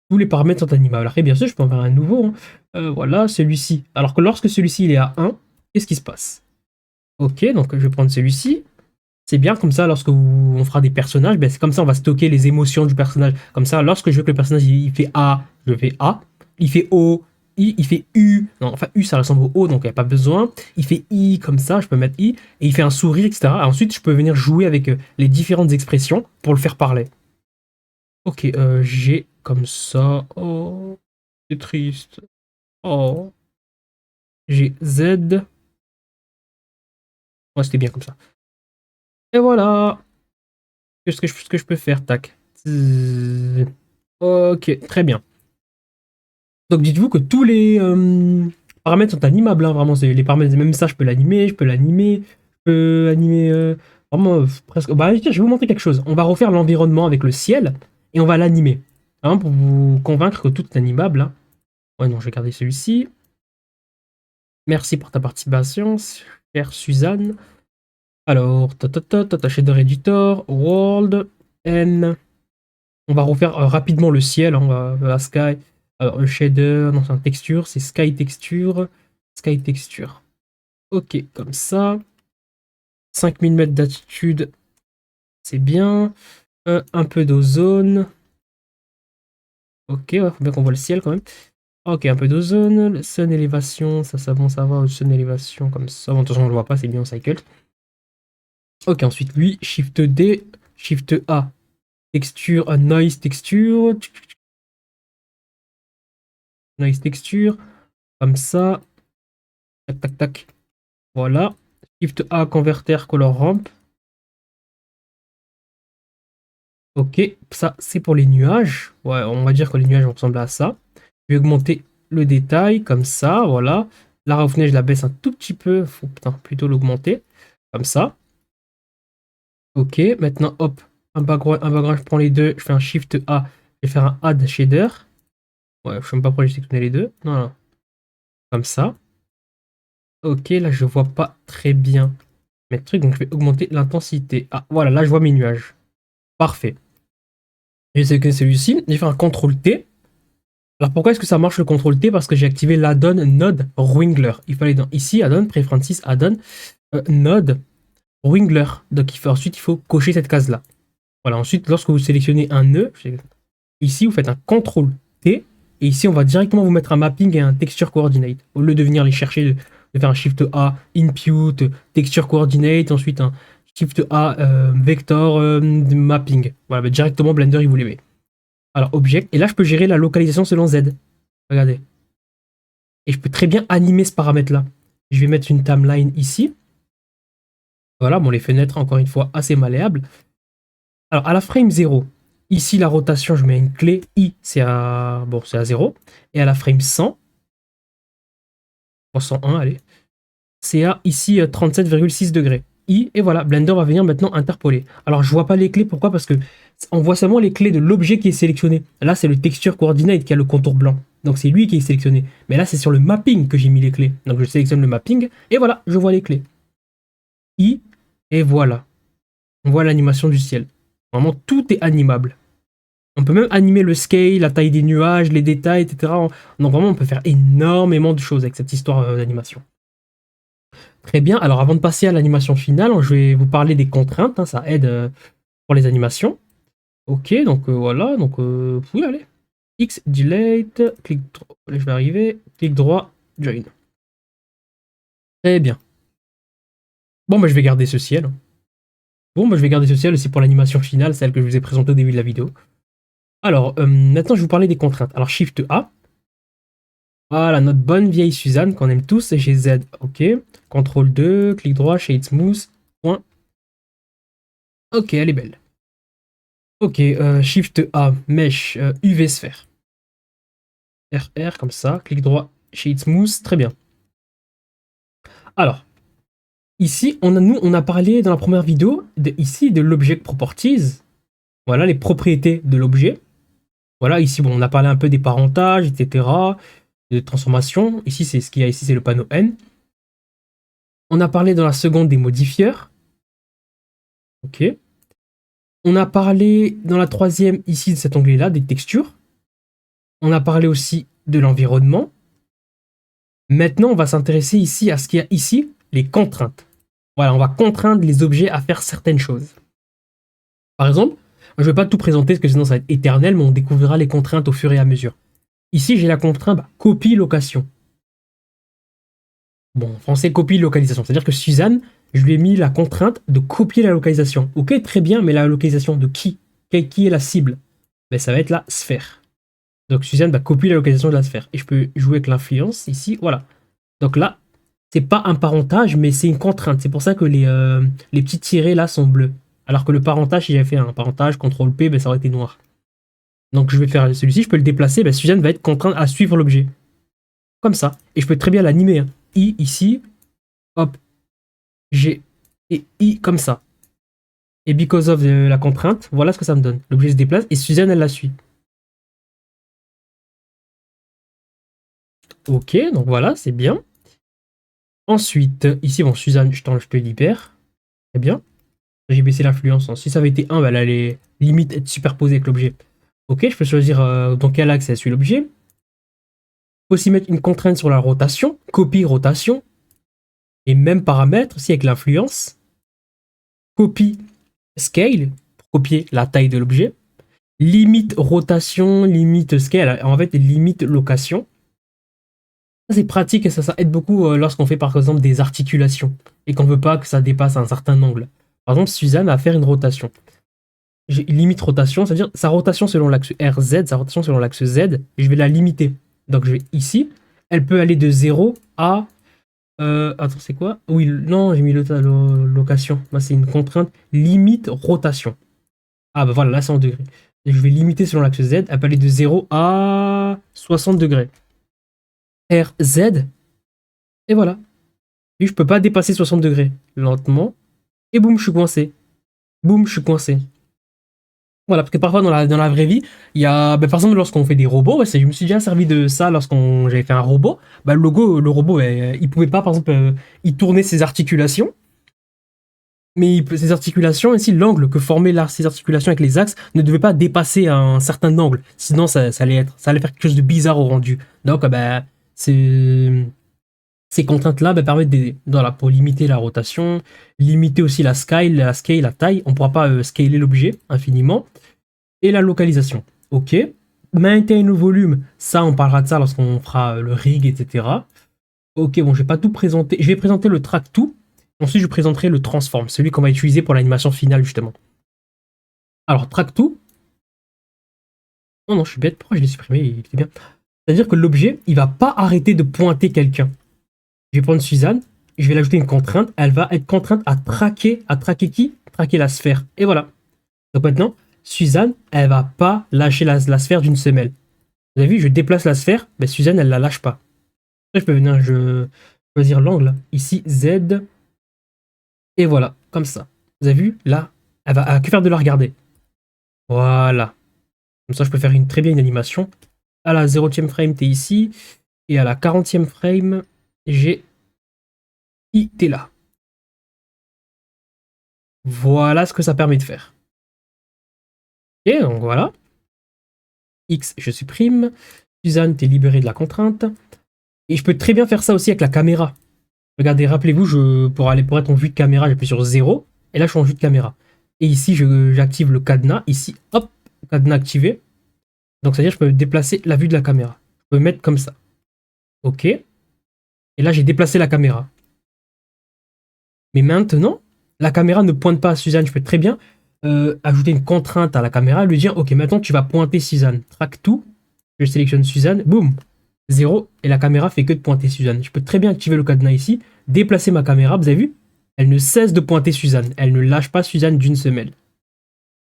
Tous les paramètres sont animables. Après, bien sûr, je peux en faire un nouveau. Hein. Voilà, celui-ci. Alors que lorsque celui-ci il est à 1, qu'est-ce qui se passe? Ok, donc je vais prendre celui-ci. C'est bien comme ça, lorsque on fera des personnages, ben, c'est comme ça on va stocker les émotions du personnage. Comme ça, lorsque je veux que le personnage il fait A, je fais A. Il fait O, I, il fait U. Non, enfin U ça ressemble au O, donc il n'y a pas besoin. Il fait I comme ça, je peux mettre I. Et il fait un sourire, etc. Et ensuite, je peux venir jouer avec les différentes expressions pour le faire parler. Ok, G comme ça. Oh, c'est triste. Oh. J'ai Z. Ouais, c'était bien comme ça. Et voilà. Ce que je peux faire, tac. Ok, très bien. Donc dites-vous que tous les paramètres sont animables, hein, vraiment. Les paramètres, même ça, je peux l'animer, vraiment presque. Bah, je vais vous montrer quelque chose. On va refaire l'environnement avec le ciel et on va l'animer. Hein, pour vous convaincre que tout est animable. Hein. Ouais, non, je vais garder celui-ci. Merci pour ta participation, chère Suzanne. Alors, shader editor, world, n. On va refaire rapidement le ciel, hein, on va la sky. Alors, le shader, non, c'est un texture, c'est sky texture. Sky texture. Ok, comme ça. 5000 mètres d'altitude, c'est bien. Un peu d'ozone. Ok, ouais, faut bien qu'on voit le ciel quand même. Ok, un peu d'ozone. Sun élévation, ça bon, ça va. Sun élévation, comme ça. Bon, de toute façon, on le voit pas, c'est bien en cycle. Ok, ensuite, lui, Shift D, Shift A. Texture, noise texture. Noise texture. Comme ça. Tac, tac, tac. Voilà. Shift A, converter, color ramp. Ok, ça c'est pour les nuages. Ouais, on va dire que les nuages vont ressembler à ça. Je vais augmenter le détail comme ça, voilà. La roughness, je la baisse un tout petit peu. Faut putain, plutôt l'augmenter. Comme ça. Ok, maintenant hop, un background, je prends les deux, je fais un Shift A, je vais faire un Add Shader. Ouais, je sais même pas pourquoi j'ai sélectionné les deux. Non, non. Comme ça. Ok, là je vois pas très bien mes trucs, donc je vais augmenter l'intensité. Ah, voilà, là je vois mes nuages. Parfait. J'ai sélectionné celui-ci, j'ai fait un CTRL T. Alors pourquoi est-ce que ça marche le CTRL T? Parce que j'ai activé l'add-on Node Wrangler. Il fallait dans ici, add-on, Preferences, add-on, Node Wrangler. Donc ensuite, il faut cocher cette case-là. Voilà, ensuite, lorsque vous sélectionnez un nœud, ici, vous faites un CTRL T. Et ici, on va directement vous mettre un mapping et un texture coordinate. Au lieu de venir les chercher, de faire un Shift A, Input, texture coordinate, ensuite un Shift A, vector, mapping. Voilà, bah, directement Blender, il vous les met. Alors, object. Et là, je peux gérer la localisation selon Z. Regardez. Et je peux très bien animer ce paramètre-là. Je vais mettre une timeline ici. Voilà, bon, les fenêtres, encore une fois, assez malléables. Alors, à la frame 0, ici, la rotation, je mets une clé. I, c'est à, bon, c'est à 0. Et à la frame 100, 101, allez, c'est à, ici, 37,6 degrés. I, et voilà, Blender va venir maintenant interpoler. Alors, je vois pas les clés, pourquoi? Parce que on voit seulement les clés de l'objet qui est sélectionné. Là, c'est le texture coordinate qui a le contour blanc. Donc, c'est lui qui est sélectionné. Mais là, c'est sur le mapping que j'ai mis les clés. Donc, je sélectionne le mapping, et voilà, je vois les clés. I, et voilà. On voit l'animation du ciel. Vraiment, tout est animable. On peut même animer le scale, la taille des nuages, les détails, etc. Donc vraiment, on peut faire énormément de choses avec cette histoire d'animation. Très bien, alors avant de passer à l'animation finale, je vais vous parler des contraintes, hein, ça aide pour les animations. Ok, donc voilà, donc oui, allez. X, delete, clic droit, je vais arriver, clic droit, join. Très bien. Bon, bah, je vais garder ce ciel. Bon, bah, je vais garder ce ciel aussi pour l'animation finale, celle que je vous ai présentée au début de la vidéo. Alors, maintenant, je vais vous parler des contraintes. Alors, Shift A. Voilà, notre bonne vieille Suzanne qu'on aime tous, j'ai Z. Ok. CTRL 2, clic droit, Shade Smooth. Point. Ok, elle est belle. Ok, Shift A, Mesh, UV Sphère. RR, comme ça. Clic droit, Shade Smooth. Très bien. Alors, ici, nous, on a parlé dans la première vidéo, ici, de l'Object Properties. Voilà, les propriétés de l'objet. Voilà, ici, bon, on a parlé un peu des parentages, etc. De transformation. Ici, c'est ce qu'il y a ici, c'est le panneau N. On a parlé dans la seconde des modifieurs. Ok. On a parlé dans la troisième, ici, de cet onglet-là, des textures. On a parlé aussi de l'environnement. Maintenant, on va s'intéresser ici à ce qu'il y a ici, les contraintes. Voilà, on va contraindre les objets à faire certaines choses. Par exemple, je ne vais pas tout présenter parce que sinon ça va être éternel, mais on découvrira les contraintes au fur et à mesure. Ici, j'ai la contrainte copie location. Bon, en français, copie localisation. C'est-à-dire que Suzanne, je lui ai mis la contrainte de copier la localisation. Ok, très bien, mais la localisation de qui? Qui est la cible? Ben, ça va être la sphère. Donc Suzanne va copier la localisation de la sphère. Et je peux jouer avec l'influence ici, voilà. Donc là, c'est pas un parentage, mais c'est une contrainte. C'est pour ça que les petits tirés là sont bleus. Alors que le parentage, si j'avais fait un parentage, CTRL P, ben, ça aurait été noir. Donc je vais faire celui-ci, je peux le déplacer, ben, Suzanne va être contrainte à suivre l'objet. Comme ça. Et je peux très bien l'animer. Hein. I ici, hop, G et I comme ça. Et because of la contrainte, voilà ce que ça me donne. L'objet se déplace et Suzanne, elle la suit. Ok, donc voilà, c'est bien. Ensuite, ici, bon, Suzanne, je te libère. Très bien. J'ai baissé l'influence. Si ça avait été 1, bah, elle allait limite être superposée avec l'objet. Ok, je peux choisir dans quel axe elle suit l'objet. Je peux aussi mettre une contrainte sur la rotation. Copie rotation. Et même paramètre aussi avec l'influence. Copie scale, pour copier la taille de l'objet. Limite rotation, limite scale, en fait limite location. Ça c'est pratique et ça aide beaucoup lorsqu'on fait par exemple des articulations et qu'on ne veut pas que ça dépasse un certain angle. Par exemple, Suzanne va faire une rotation. J'ai limite rotation, c'est-à-dire sa rotation selon l'axe RZ, sa rotation selon l'axe Z, et je vais la limiter. Donc je vais ici, elle peut aller de 0 à... attends, c'est quoi? Oui, non, j'ai mis location. Moi, c'est une contrainte limite rotation. Ah bah voilà, là c'est en degrés. Et je vais limiter selon l'axe Z, elle peut aller de 0 à 60 degrés. RZ, et voilà. Et je peux pas dépasser 60 degrés. Lentement, et boum, je suis coincé. Boum, je suis coincé. Voilà, parce que parfois dans la vraie vie, il y a, bah, par exemple, lorsqu'on fait des robots, ouais, je me suis déjà servi de ça lorsqu'on j'avais fait un robot. Bah, le robot, il pouvait pas, par exemple, il tournait ses articulations, mais ses articulations, ainsi l'angle que formaient ses articulations avec les axes ne devait pas dépasser un certain angle. Sinon, ça allait faire quelque chose de bizarre au rendu. Donc, bah, ces contraintes-là permettent d'aider pour limiter la rotation, limiter aussi la scale, la taille. On ne pourra pas scaler l'objet infiniment. Et la localisation. Ok. Maintain le volume. Ça, on parlera de ça lorsqu'on fera le rig, etc. Ok, bon, je vais pas tout présenter. Je vais présenter le track tout. Ensuite, je présenterai le transform, celui qu'on va utiliser pour l'animation finale, justement. Alors, track tout. Non, non, je suis bête. Pourquoi je l'ai supprimé? Il était bien. C'est-à-dire que l'objet, il va pas arrêter de pointer quelqu'un. Je vais prendre Suzanne. Je vais l'ajouter une contrainte. Elle va être contrainte à traquer. À traquer qui? Traquer la sphère. Et voilà. Donc maintenant, Suzanne, elle va pas lâcher la sphère d'une semelle. Vous avez vu, je déplace la sphère, mais Suzanne, elle la lâche pas. Après, je peux venir choisir l'angle. Ici, Z. Et voilà, comme ça. Vous avez vu, là, elle a que faire de la regarder. Voilà. Comme ça, je peux faire très bien une animation. À la 0e frame, t'es ici. Et à la 40e frame, t'es là. Voilà ce que ça permet de faire. Et donc voilà. X, je supprime. Suzanne, t'es libérée de la contrainte. Et je peux très bien faire ça aussi avec la caméra. Regardez, rappelez-vous, pour être en vue de caméra, j'appuie sur 0. Et là, je suis en vue de caméra. Et ici, j'active le cadenas. Ici, hop, cadenas activé. Donc, c'est-à-dire que je peux déplacer la vue de la caméra. Je peux mettre comme ça. OK. Et là, j'ai déplacé la caméra. Mais maintenant, la caméra ne pointe pas à Suzanne. Je peux très bien ajouter une contrainte à la caméra et lui dire, OK, maintenant, tu vas pointer Suzanne. Track tout. Je sélectionne Suzanne. Boum. 0. Et la caméra fait que de pointer Suzanne. Je peux très bien activer le cadenas ici. Déplacer ma caméra. Vous avez vu? Elle ne cesse de pointer Suzanne. Elle ne lâche pas Suzanne d'une semelle.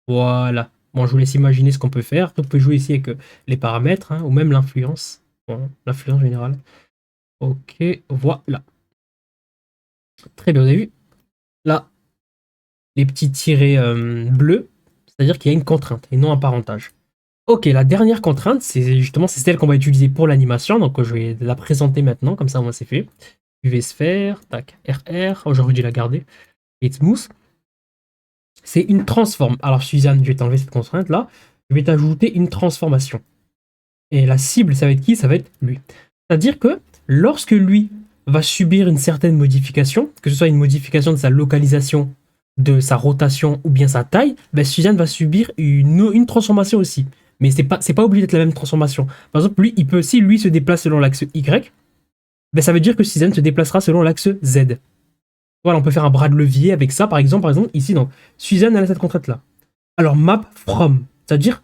Voilà. Bon, je vous laisse imaginer ce qu'on peut faire. On peut jouer ici avec les paramètres, hein, ou même l'influence. Bon, l'influence générale. Ok, voilà. Très bien, vous avez vu? Là, les petits tirés bleus, c'est-à-dire qu'il y a une contrainte et non un parentage. Ok, la dernière contrainte, c'est celle qu'on va utiliser pour l'animation. Donc, je vais la présenter maintenant, comme ça, moi, c'est fait. UV sphère, tac, RR. Oh, j'aurais dû la garder. Et smooth. C'est une transforme. Alors, Suzanne, je vais t'enlever cette contrainte-là. Je vais t'ajouter une transformation. Et la cible, ça va être qui? Ça va être lui. C'est-à-dire que lorsque lui va subir une certaine modification, que ce soit une modification de sa localisation, de sa rotation ou bien sa taille, Suzanne va subir une transformation aussi. Mais c'est pas obligé d'être la même transformation. Par exemple, si lui se déplace selon l'axe Y, ça veut dire que Suzanne se déplacera selon l'axe Z. Voilà, on peut faire un bras de levier avec ça, par exemple, ici, donc, Suzanne, elle a cette contrainte-là. Alors, map from, c'est-à-dire,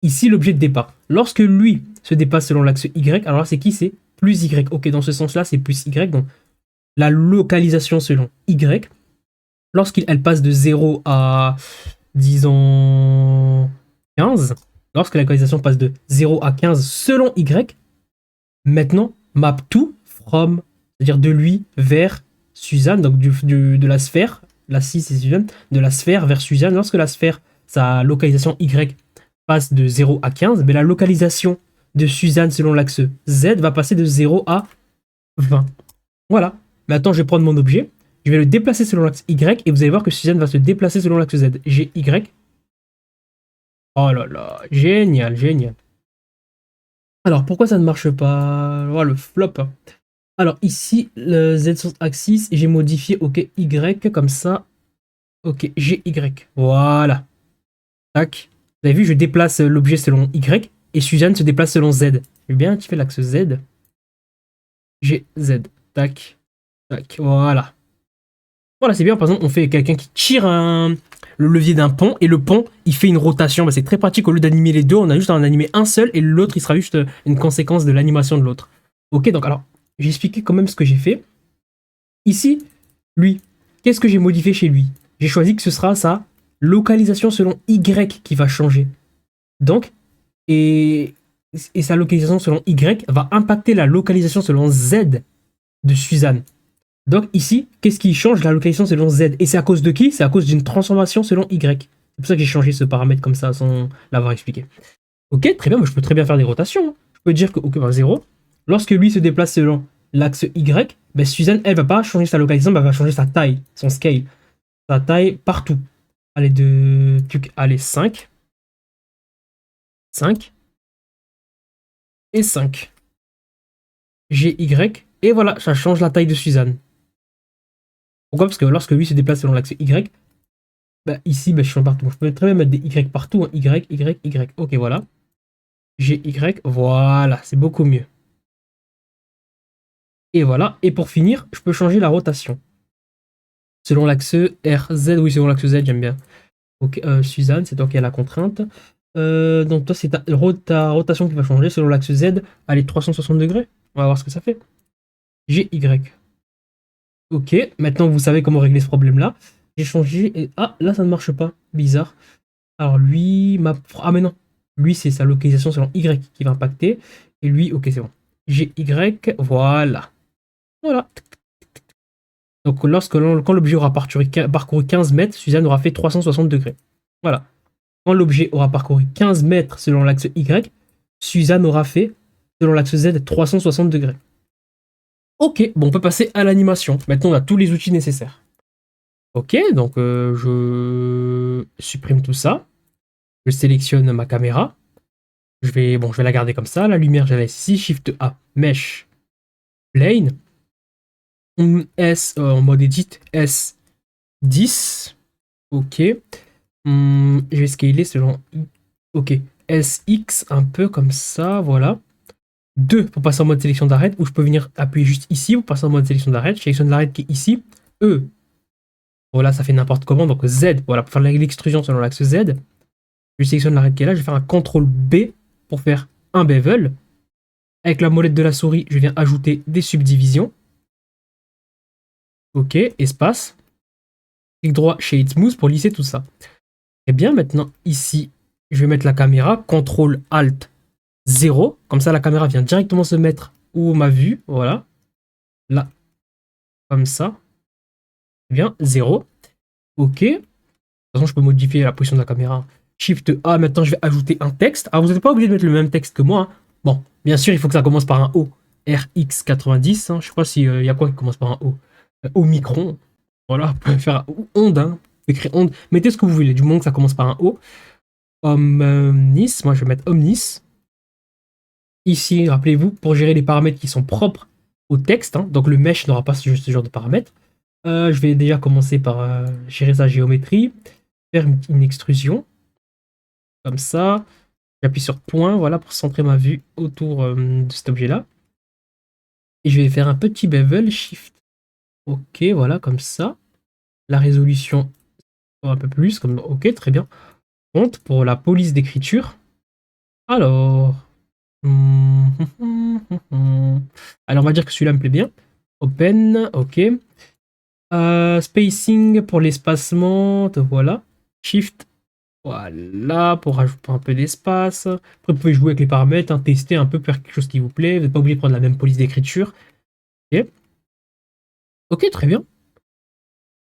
ici, l'objet de départ. Lorsque lui se dépasse selon l'axe Y, alors là, c'est qui? C'est plus Y. Ok, dans ce sens-là, c'est plus Y, donc la localisation selon Y. Lorsqu'elle passe de 0 à, disons, 15, lorsque la localisation passe de 0 à 15 selon Y, maintenant, map to from, c'est-à-dire de lui vers Suzanne, donc de la sphère, la 6 c'est Suzanne, de la sphère vers Suzanne. Lorsque la sphère, sa localisation Y passe de 0 à 15, la localisation de Suzanne selon l'axe Z va passer de 0 à 20. Voilà. Maintenant, je vais prendre mon objet, je vais le déplacer selon l'axe Y, et vous allez voir que Suzanne va se déplacer selon l'axe Z. GY. Oh là là, génial, génial. Alors, pourquoi ça ne marche pas? Oh, le flop. Alors ici, le Z sur axis, j'ai modifié, ok, Y, comme ça. Ok, GY. Voilà. Tac. Vous avez vu, je déplace l'objet selon Y, et Suzanne se déplace selon Z. J'ai bien activé l'axe Z. GZ. Tac. Tac. Voilà. Voilà, c'est bien. Par exemple, on fait quelqu'un qui tire le levier d'un pont, et le pont, il fait une rotation. Bah, c'est très pratique. Au lieu d'animer les deux, on a juste à en animer un seul, et l'autre, il sera juste une conséquence de l'animation de l'autre. Ok, donc alors, j'ai expliqué quand même ce que j'ai fait. Ici, lui, qu'est-ce que j'ai modifié chez lui? J'ai choisi que ce sera sa localisation selon Y qui va changer. Donc, et, et sa localisation selon Y va impacter la localisation selon Z de Suzanne. Donc ici, qu'est-ce qui change la localisation selon Z? Et c'est à cause de qui? C'est à cause d'une transformation selon Y. C'est pour ça que j'ai changé ce paramètre comme ça sans l'avoir expliqué. Ok, très bien, moi je peux très bien faire des rotations. Je peux dire que ok, ben 0. Lorsque lui se déplace selon l'axe Y, ben Suzanne, elle va pas changer sa localisation, ben elle va changer sa taille, son scale. Sa taille partout. Allez, allez, 5. 5. Et 5. GY. Et voilà, ça change la taille de Suzanne. Pourquoi? Parce que lorsque lui se déplace selon l'axe Y, bah ici, bah, je change partout. Je peux très bien mettre des Y partout. Hein. Y, Y, Y. Ok, voilà. GY. Voilà, c'est beaucoup mieux. Et voilà. Et pour finir, je peux changer la rotation. Selon l'axe RZ. Oui, selon l'axe Z, j'aime bien. Ok, Suzanne, c'est toi qui as la contrainte. Donc toi, c'est ta rotation qui va changer selon l'axe Z. Allez, 360 degrés. On va voir ce que ça fait. GY. Ok, maintenant vous savez comment régler ce problème-là. J'ai changé et... Ah, là ça ne marche pas. Bizarre. Alors lui, ah mais non. Lui, c'est sa localisation selon Y qui va impacter. Et lui, ok, c'est bon. GY, voilà. Voilà. Donc quand l'objet aura parcouru 15 mètres, Suzanne aura fait 360 degrés. Voilà. Quand l'objet aura parcouru 15 mètres selon l'axe Y, Suzanne aura fait, selon l'axe Z, 360 degrés. Ok, bon, on peut passer à l'animation. Maintenant, on a tous les outils nécessaires. Ok, donc je supprime tout ça. Je sélectionne ma caméra. Bon, je vais la garder comme ça. La lumière, je la laisse ici. Shift A, Mesh, Plane. S en mode edit, S10. Ok. Je vais scaler selon... Ok. SX, un peu comme ça, voilà. 2 pour passer en mode sélection d'arrêt, où je peux venir appuyer juste ici pour passer en mode sélection d'arrêt. Je sélectionne l'arrêt qui est ici. E. Voilà, ça fait n'importe comment. Donc Z, voilà, pour faire l'extrusion selon l'axe Z. Je sélectionne l'arrêt qui est là. Je vais faire un CTRL B pour faire un bevel. Avec la molette de la souris, je viens ajouter des subdivisions. Ok, espace. Clic droit, Shade Smooth pour lisser tout ça. Et bien maintenant, ici, je vais mettre la caméra. CTRL Alt 0. Comme ça, la caméra vient directement se mettre où on m'a vu. Voilà. Là. Comme ça. Et bien, 0. Ok. De toute façon, je peux modifier la position de la caméra. Shift A, maintenant je vais ajouter un texte. Alors vous n'êtes pas obligé de mettre le même texte que moi. Hein. Bon, bien sûr, il faut que ça commence par un O. RX90. Hein. Je crois s'il y a quoi qui commence par un O. Omicron. Voilà, vous pouvez faire onde. Hein. Écrire onde. Mettez ce que vous voulez, du moment que ça commence par un O. Omnis. Moi, je vais mettre Omnis. Ici, rappelez-vous, pour gérer les paramètres qui sont propres au texte. Hein. Donc le mesh n'aura pas ce genre de paramètres. Je vais déjà commencer par gérer sa géométrie. Faire une extrusion. Comme ça. J'appuie sur point, voilà, pour centrer ma vue autour de cet objet-là. Et je vais faire un petit bevel, shift. Ok, voilà, comme ça. La résolution un peu plus, comme ok, très bien. Compte pour la police d'écriture. Alors. Alors, on va dire que celui-là me plaît bien. Open, ok. Spacing pour l'espacement, voilà. Shift. Voilà, pour rajouter un peu d'espace. Après, vous pouvez jouer avec les paramètres, hein, tester un peu, faire quelque chose qui vous plaît. Vous n'êtes pas obligé de prendre la même police d'écriture. Ok. Ok, très bien.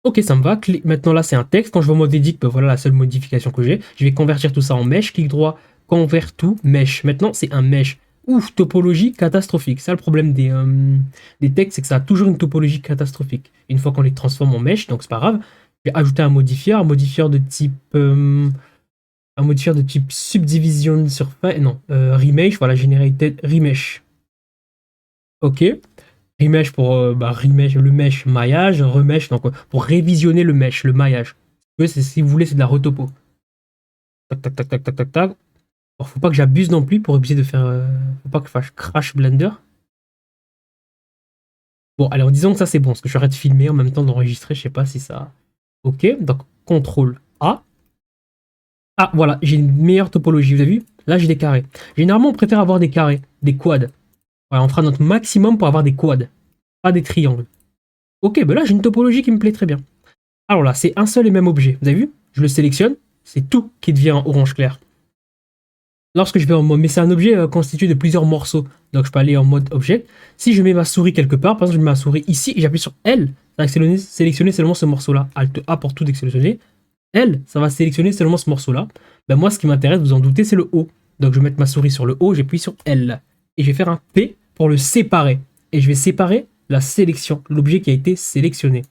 Ok, ça me va. Maintenant, là, c'est un texte. Quand je vais en mode edit, ben voilà la seule modification que j'ai. Je vais convertir tout ça en mesh. Clic droit, convert tout, mesh. Maintenant, c'est un mesh. Ouf, topologie catastrophique. Ça, le problème des textes, c'est que ça a toujours une topologie catastrophique. Une fois qu'on les transforme en mesh, donc c'est pas grave. Je vais ajouter un modifieur de type... un modifieur de type subdivision surface, non, remesh, voilà, generated remesh. Ok. Remesh pour remesh, le mesh maillage, remesh donc pour révisionner le mesh, le maillage. Si vous voulez, c'est de la retopo. Tac tac tac tac tac tac tac. Alors, faut pas que j'abuse non plus pour éviter de faire. Faut pas que je fasse crash Blender. Bon, alors disons que ça c'est bon, parce que je suis arrêté de filmer en même temps d'enregistrer, je sais pas si ça. Ok, donc CTRL A. Ah voilà, j'ai une meilleure topologie, vous avez vu? Là j'ai des carrés. Généralement on préfère avoir des carrés, des quads. Voilà, on fera notre maximum pour avoir des quads, pas des triangles. Ok, ben là j'ai une topologie qui me plaît très bien. Alors là, c'est un seul et même objet. Vous avez vu? Je le sélectionne, c'est tout qui devient orange clair. Lorsque je vais en mode, mais c'est un objet constitué de plusieurs morceaux, donc je peux aller en mode objet. Si je mets ma souris quelque part, par exemple, je mets ma souris ici et j'appuie sur L, ça va sélectionner seulement ce morceau-là. Alt A pour tout sélectionner. L, ça va sélectionner seulement ce morceau-là. Ben moi, ce qui m'intéresse, vous en doutez, c'est le O. Donc je vais mettre ma souris sur le O, j'appuie sur L. Et je vais faire un P pour le séparer. Et je vais séparer la sélection, l'objet qui a été sélectionné.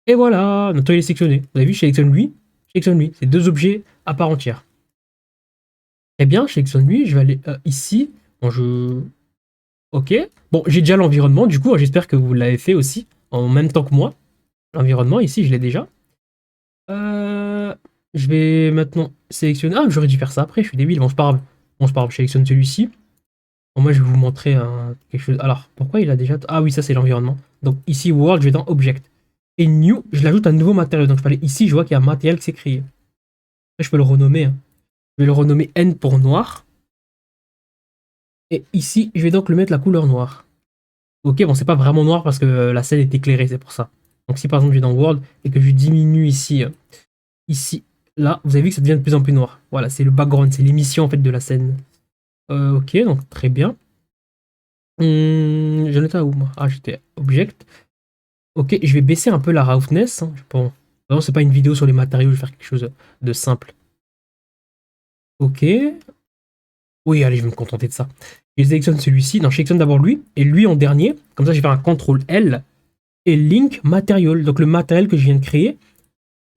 Et voilà, notre il est sélectionné. Vous avez vu, je sélectionne lui, je sélectionne lui. C'est deux objets à part entière. Eh bien, je sélectionne lui, je vais aller ici. Bon, ok. Bon, j'ai déjà l'environnement, du coup, j'espère que vous l'avez fait aussi, en même temps que moi. L'environnement, ici, je l'ai déjà. Je vais maintenant sélectionner... Ah, j'aurais dû faire ça après, je suis débile. Bon, c'est pas grave. Bon, c'est pas grave, je sélectionne celui-ci. Bon, moi, je vais vous montrer quelque chose. Alors, pourquoi il a déjà... Ah oui, ça, c'est l'environnement. Donc, ici, World, je vais dans Object. Et New, je l'ajoute un nouveau matériau. Donc, je peux aller ici, je vois qu'il y a un matériel qui s'est créé. Après, je peux le renommer. Hein. Je vais le renommer N pour noir. Et ici, je vais donc le mettre la couleur noire. Ok, bon, c'est pas vraiment noir parce que la scène est éclairée, c'est pour ça. Donc, si par exemple, je vais dans World et que je diminue ici, ici, là, vous avez vu que ça devient de plus en plus noir. Voilà, c'est le background, c'est l'émission en fait de la scène. Ok, donc très bien. J'en étais à où moi? Ah, j'étais Object. Ok, je vais baisser un peu la roughness. Hein. Bon, non, c'est pas une vidéo sur les matériaux, je vais faire quelque chose de simple. Ok. Oui, allez, je vais me contenter de ça. Je sélectionne celui-ci. Non, je sélectionne d'abord lui, et lui en dernier. Comme ça, je vais faire un CTRL L et Link Material. Donc le matériel que je viens de créer,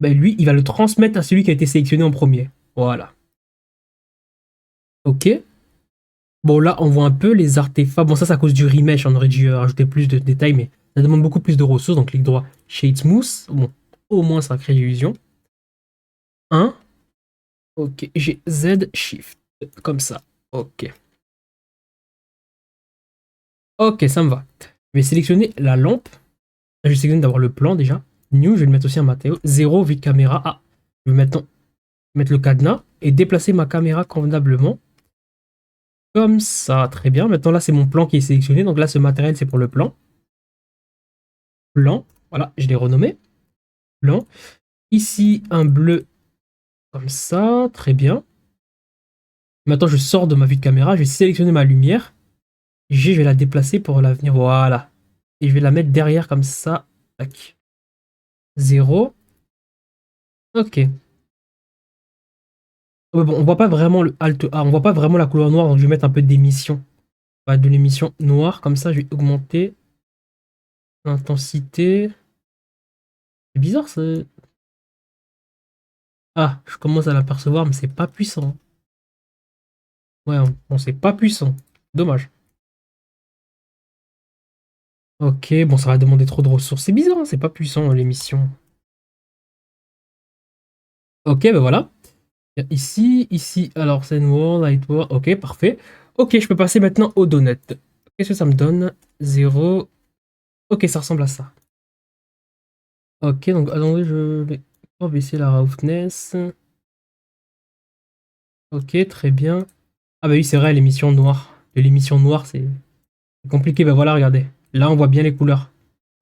ben, lui, il va le transmettre à celui qui a été sélectionné en premier. Voilà. Ok. Bon, là, on voit un peu les artefacts. Bon, ça, c'est à cause du remesh. On aurait dû rajouter plus de détails, mais ça demande beaucoup plus de ressources. Donc, clic droit, Shade Smooth. Bon, au moins, ça crée l'illusion. 1. Ok, j'ai Z Shift. Comme ça. Ok. Ok, ça me va. Je vais sélectionner la lampe. Je vais sélectionner d'abord le plan déjà. New, je vais le mettre aussi en matériau. 0, vide caméra. Ah, je vais maintenant mettre le cadenas et déplacer ma caméra convenablement. Comme ça, très bien. Maintenant, là, c'est mon plan qui est sélectionné. Donc là, ce matériel, c'est pour le plan. Plan. Voilà, je l'ai renommé. Plan. Ici, un bleu comme ça. Très bien. Maintenant, je sors de ma vue de caméra. Je vais sélectionner ma lumière. G, je vais la déplacer pour l'avenir. Voilà. Et je vais la mettre derrière comme ça. Tac. 0. Ok. Ouais, bon, on voit pas vraiment le Alt A. On voit pas vraiment la couleur noire. Donc, je vais mettre un peu d'émission. De l'émission noire. Comme ça, je vais augmenter l'intensité. C'est bizarre, ça. Ah, je commence à l'apercevoir, mais c'est pas puissant. Ouais, bon, c'est pas puissant. Dommage. Ok, bon, ça va demander trop de ressources. C'est bizarre, hein, c'est pas puissant l'émission. Ok, ben voilà. Ici, ici, alors scène world, light world. Ok, parfait. Ok, je peux passer maintenant aux donuts. Qu'est-ce que ça me donne? 0. Ok, ça ressemble à ça. Ok, donc attendez, je vais baisser la roughness. Ok, très bien. Ah bah oui, c'est vrai, l'émission noire. L'émission noire, c'est compliqué. Ben voilà, regardez. Là, on voit bien les couleurs.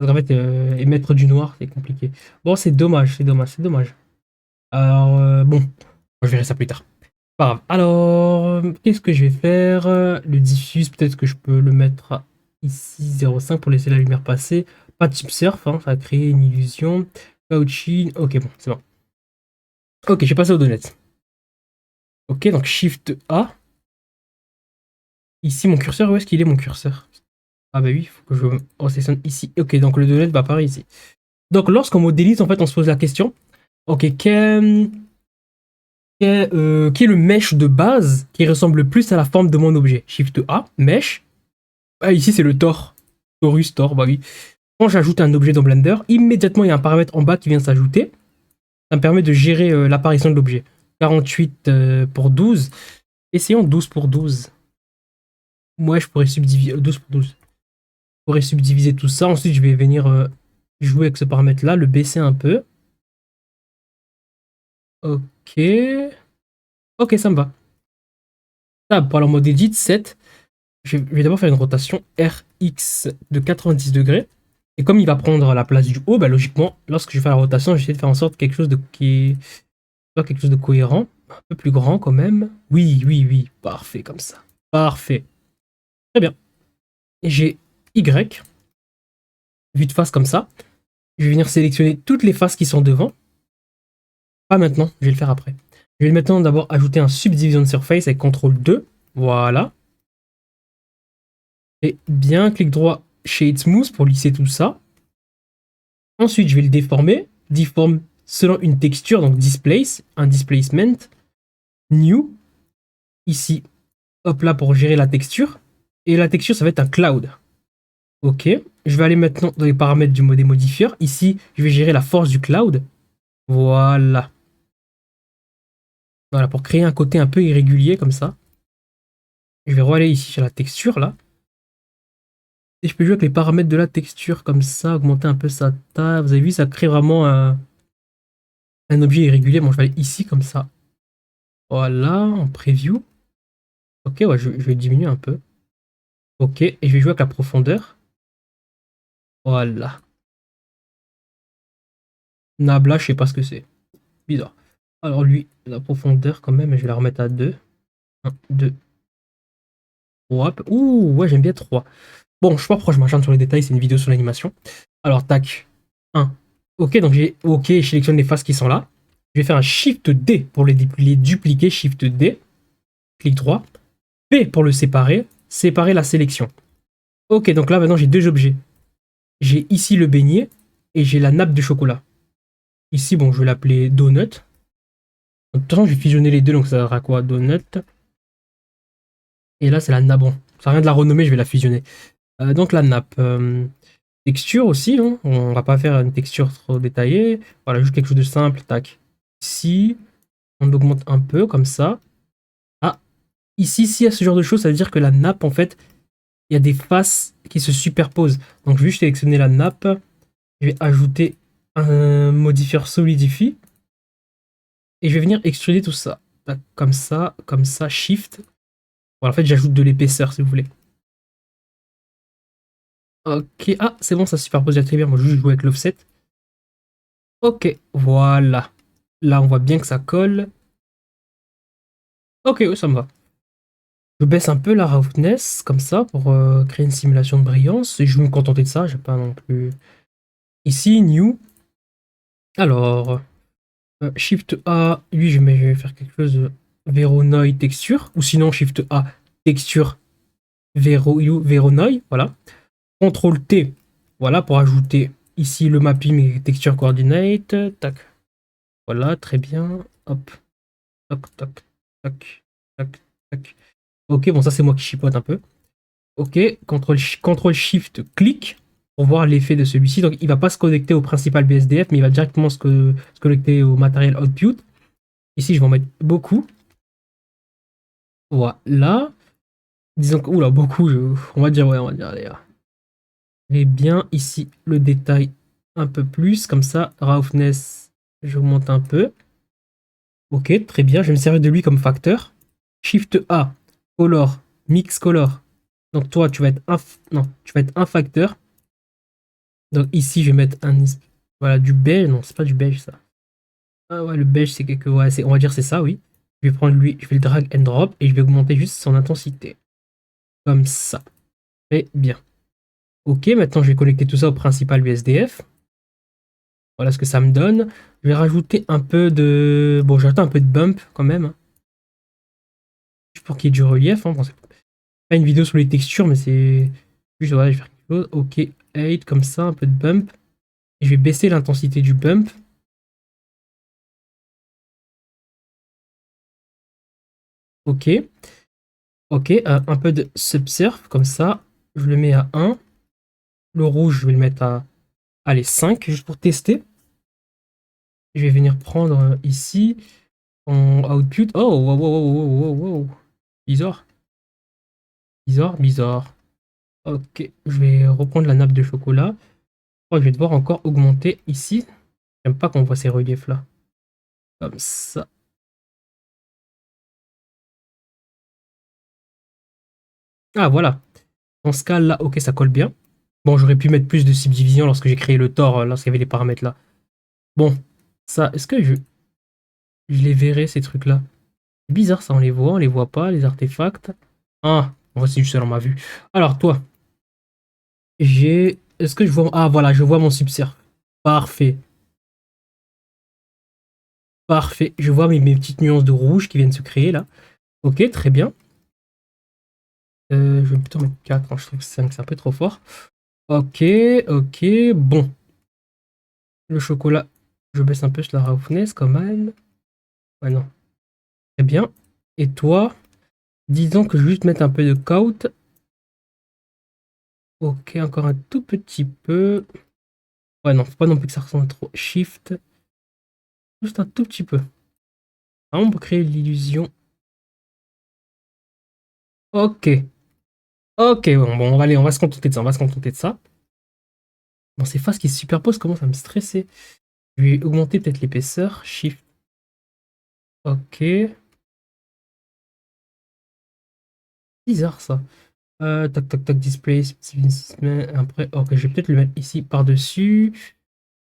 Donc en fait, émettre du noir, c'est compliqué. Bon, c'est dommage, c'est dommage, c'est dommage. Alors, bon, je verrai ça plus tard. Pas grave. Alors, qu'est-ce que je vais faire? Le diffuse, peut-être que je peux le mettre ici 0,5 pour laisser la lumière passer. Pas de chip surf, hein, ça va créer une illusion. Cauchy, ok, bon, c'est bon. Ok, j'ai passé aux donuts. Ok, donc Shift A. Ici, mon curseur, où est-ce qu'il est mon curseur? Ah bah oui, il faut que je sélectionne ici. Ok, donc le donut va apparaître ici. Donc lorsqu'on modélise, en fait, on se pose la question. Ok, qui est le mesh de base qui ressemble le plus à la forme de mon objet? Shift A, mesh. Ah, ici, c'est le Thor. Restore, bah oui. Quand j'ajoute un objet dans Blender, immédiatement il y a un paramètre en bas qui vient s'ajouter. Ça me permet de gérer l'apparition de l'objet. 48 pour 12. Essayons 12 pour 12. Ouais, je pourrais subdiviser 12 pour 12. Je pourrais subdiviser tout ça. Ensuite, je vais venir jouer avec ce paramètre-là, le baisser un peu. Ok. Ok, ça me va. Ah, pour le mode edit, 7. Je vais d'abord faire une rotation RX de 90 degrés. Et comme il va prendre la place du haut, bah, logiquement, lorsque je fais la rotation, j'essaie de faire en sorte quelque chose de quelque chose de cohérent, un peu plus grand quand même. Oui, oui, oui, parfait comme ça. Parfait. Très bien. Et j'ai Y, vue de face comme ça. Je vais venir sélectionner toutes les faces qui sont devant. Pas maintenant, je vais le faire après. Je vais maintenant d'abord ajouter un subdivision surface avec CTRL 2. Voilà. Et bien, clic droit, Shade Smooth pour lisser tout ça. Ensuite, je vais le déformer. Deform selon une texture, donc Displace, un Displacement. New. Ici, hop là pour gérer la texture. Et la texture, ça va être un Cloud. Ok. Je vais aller maintenant dans les paramètres des modifieurs. Ici, je vais gérer la force du Cloud. Voilà. Voilà, pour créer un côté un peu irrégulier comme ça. Je vais aller ici sur la texture là. Et je peux jouer avec les paramètres de la texture comme ça, augmenter un peu sa taille. Vous avez vu, ça crée vraiment un objet irrégulier. Bon, je vais aller ici comme ça. Voilà, en preview. Ok, ouais, je vais diminuer un peu. Ok, et je vais jouer avec la profondeur. Voilà. Nabla, je sais pas ce que c'est. Bizarre. Alors lui, la profondeur quand même, je vais la remettre à 2. 1, 2, 3. Ouh, ouais, j'aime bien 3. Bon, je sais pas pourquoi je m'acharne sur les détails, c'est une vidéo sur l'animation. Alors, tac. 1. Ok, donc je sélectionne les faces qui sont là. Je vais faire un Shift D pour les dupliquer. Shift D. Clic droit. P pour le séparer. Séparer la sélection. Ok, donc là maintenant j'ai deux objets. J'ai ici le beignet et j'ai la nappe de chocolat. Ici, bon, je vais l'appeler Donut. De toute façon, je vais fusionner les deux, donc ça donnera quoi? Donut. Et là, c'est la nappe. Bon, ça sert à rien de la renommer, je vais la fusionner. Donc la nappe. Texture aussi, hein. On va pas faire une texture trop détaillée. Voilà, juste quelque chose de simple. Tac. Ici, on augmente un peu comme ça. Ah, ici, s'il y a ce genre de choses, ça veut dire que la nappe, en fait, il y a des faces qui se superposent. Donc, je vais juste sélectionner la nappe. Je vais ajouter un modifieur Solidify. Et je vais venir extruder tout ça. Tac, comme ça, Shift. Voilà, en fait, j'ajoute de l'épaisseur, si vous voulez. Ok, ah, c'est bon, ça se superpose déjà très bien. Moi, je vais juste jouer avec l'offset. Ok, voilà. Là, on voit bien que ça colle. Ok, ouais, ça me va. Je baisse un peu la roughness, comme ça, pour créer une simulation de brillance. Et je vais me contenter de ça, je vais pas non plus... Ici, New. Alors, Shift A, lui, je vais faire quelque chose de Veronoi texture. Ou sinon, Shift A, texture Veronoi, voilà. CTRL T, voilà, pour ajouter ici le mapping et texture coordinate. Tac, voilà, très bien. Hop, tac, tac, tac, tac, tac. Ok, bon, ça, c'est moi qui chipote un peu. Ok, CTRL SHIFT clic pour voir l'effet de celui-ci. Donc il va pas se connecter au principal BSDF, mais il va directement se connecter au matériel output. Ici, je vais en mettre beaucoup. Voilà. Disons que, oula, beaucoup, on va dire, ouais, on va dire, allez. Et bien, ici, le détail un peu plus, comme ça, roughness, j'augmente un peu. Ok, très bien, je vais me servir de lui comme facteur. Shift A, color, mix color. Donc toi, tu vas être non, tu vas être un facteur. Donc ici, je vais mettre voilà, du beige. Non, c'est pas du beige, ça. Ah ouais, le beige, c'est quelque... Ouais, on va dire c'est ça, oui. Je vais prendre lui, je vais le drag and drop et je vais augmenter juste son intensité. Comme ça. Très bien. Ok, maintenant, je vais connecter tout ça au principal USDF. Voilà ce que ça me donne. Je vais rajouter un peu de... Bon, j'ajoute un peu de bump, quand même, hein. Juste pour qu'il y ait du relief, hein. Bon, c'est pas une vidéo sur les textures, mais c'est... Juste, voilà, je vais faire quelque chose. Ok, 8, comme ça, un peu de bump. Et je vais baisser l'intensité du bump. Ok. Ok, un peu de subsurf, comme ça. Je le mets à 1. Le rouge, je vais le mettre à, allez, 5, juste pour tester. Je vais venir prendre ici, en output. Oh, wow, wow, wow, wow, wow, wow. Bizarre, bizarre, bizarre. Ok, je vais reprendre la nappe de chocolat. Oh, je vais devoir encore augmenter ici. J'aime pas qu'on voit ces reliefs-là. Comme ça. Ah, voilà. Dans ce cas-là, ok, ça colle bien. Bon, j'aurais pu mettre plus de subdivision lorsque j'ai créé le tort, lorsqu'il y avait les paramètres là. Bon, ça, est-ce que je les verrai, ces trucs-là? C'est bizarre, ça, on les voit pas, les artefacts. Ah, on voit c'est juste dans ma vue. Alors, toi, j'ai... Est-ce que je vois... Ah, voilà, je vois mon subsurf. Parfait, parfait. Je vois mes petites nuances de rouge qui viennent se créer, là. Ok, très bien. Je vais plutôt mettre 4, hein, je trouve que 5, c'est un peu trop fort. Ok, ok, bon. Le chocolat, je baisse un peu la roughness quand même. Ouais, non. Très bien. Et toi, disons que je vais juste mettre un peu de coat. Ok, encore un tout petit peu. Ouais, non, faut pas non plus que ça ressemble trop. Shift, juste un tout petit peu. Vraiment pour créer l'illusion. Ok. Ok, bon, on va se contenter de ça. On va se contenter de ça. Bon, ces faces qui se superposent commencent à me stresser. Je vais augmenter peut-être l'épaisseur. Shift. Ok. Bizarre ça. Tac, tac, tac, display. Après, ok, je vais peut-être le mettre ici par-dessus.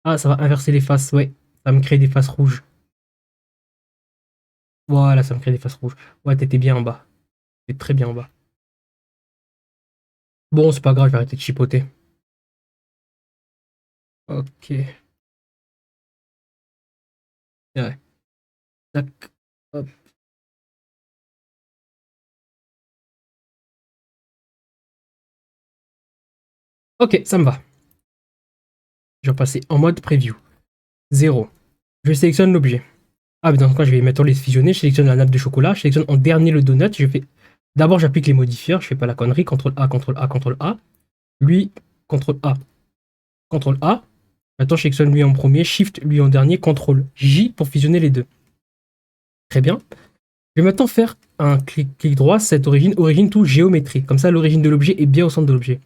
Ah, ça va inverser les faces, ouais. Ça va me créer des faces rouges. Voilà, ça me crée des faces rouges. Ouais, t'étais bien en bas. T'étais très bien en bas. Bon, c'est pas grave, je vais arrêter de chipoter. Ok. Ouais. Tac. Hop. Ok, ça me va. Je vais passer en mode preview. 0. Je sélectionne l'objet. Ah, mais dans ce cas, je vais maintenant les fusionner. Je sélectionne la nappe de chocolat. Je sélectionne en dernier le donut. Je fais. D'abord, j'applique les modifiers. Je fais pas la connerie. CTRL A, CTRL A, CTRL A. Lui, CTRL A, CTRL A. Maintenant, je sélectionne lui en premier. Shift lui en dernier. CTRL J pour fusionner les deux. Très bien. Je vais maintenant faire un clic droit, cette origine to géométrie. Comme ça, l'origine de l'objet est bien au centre de l'objet.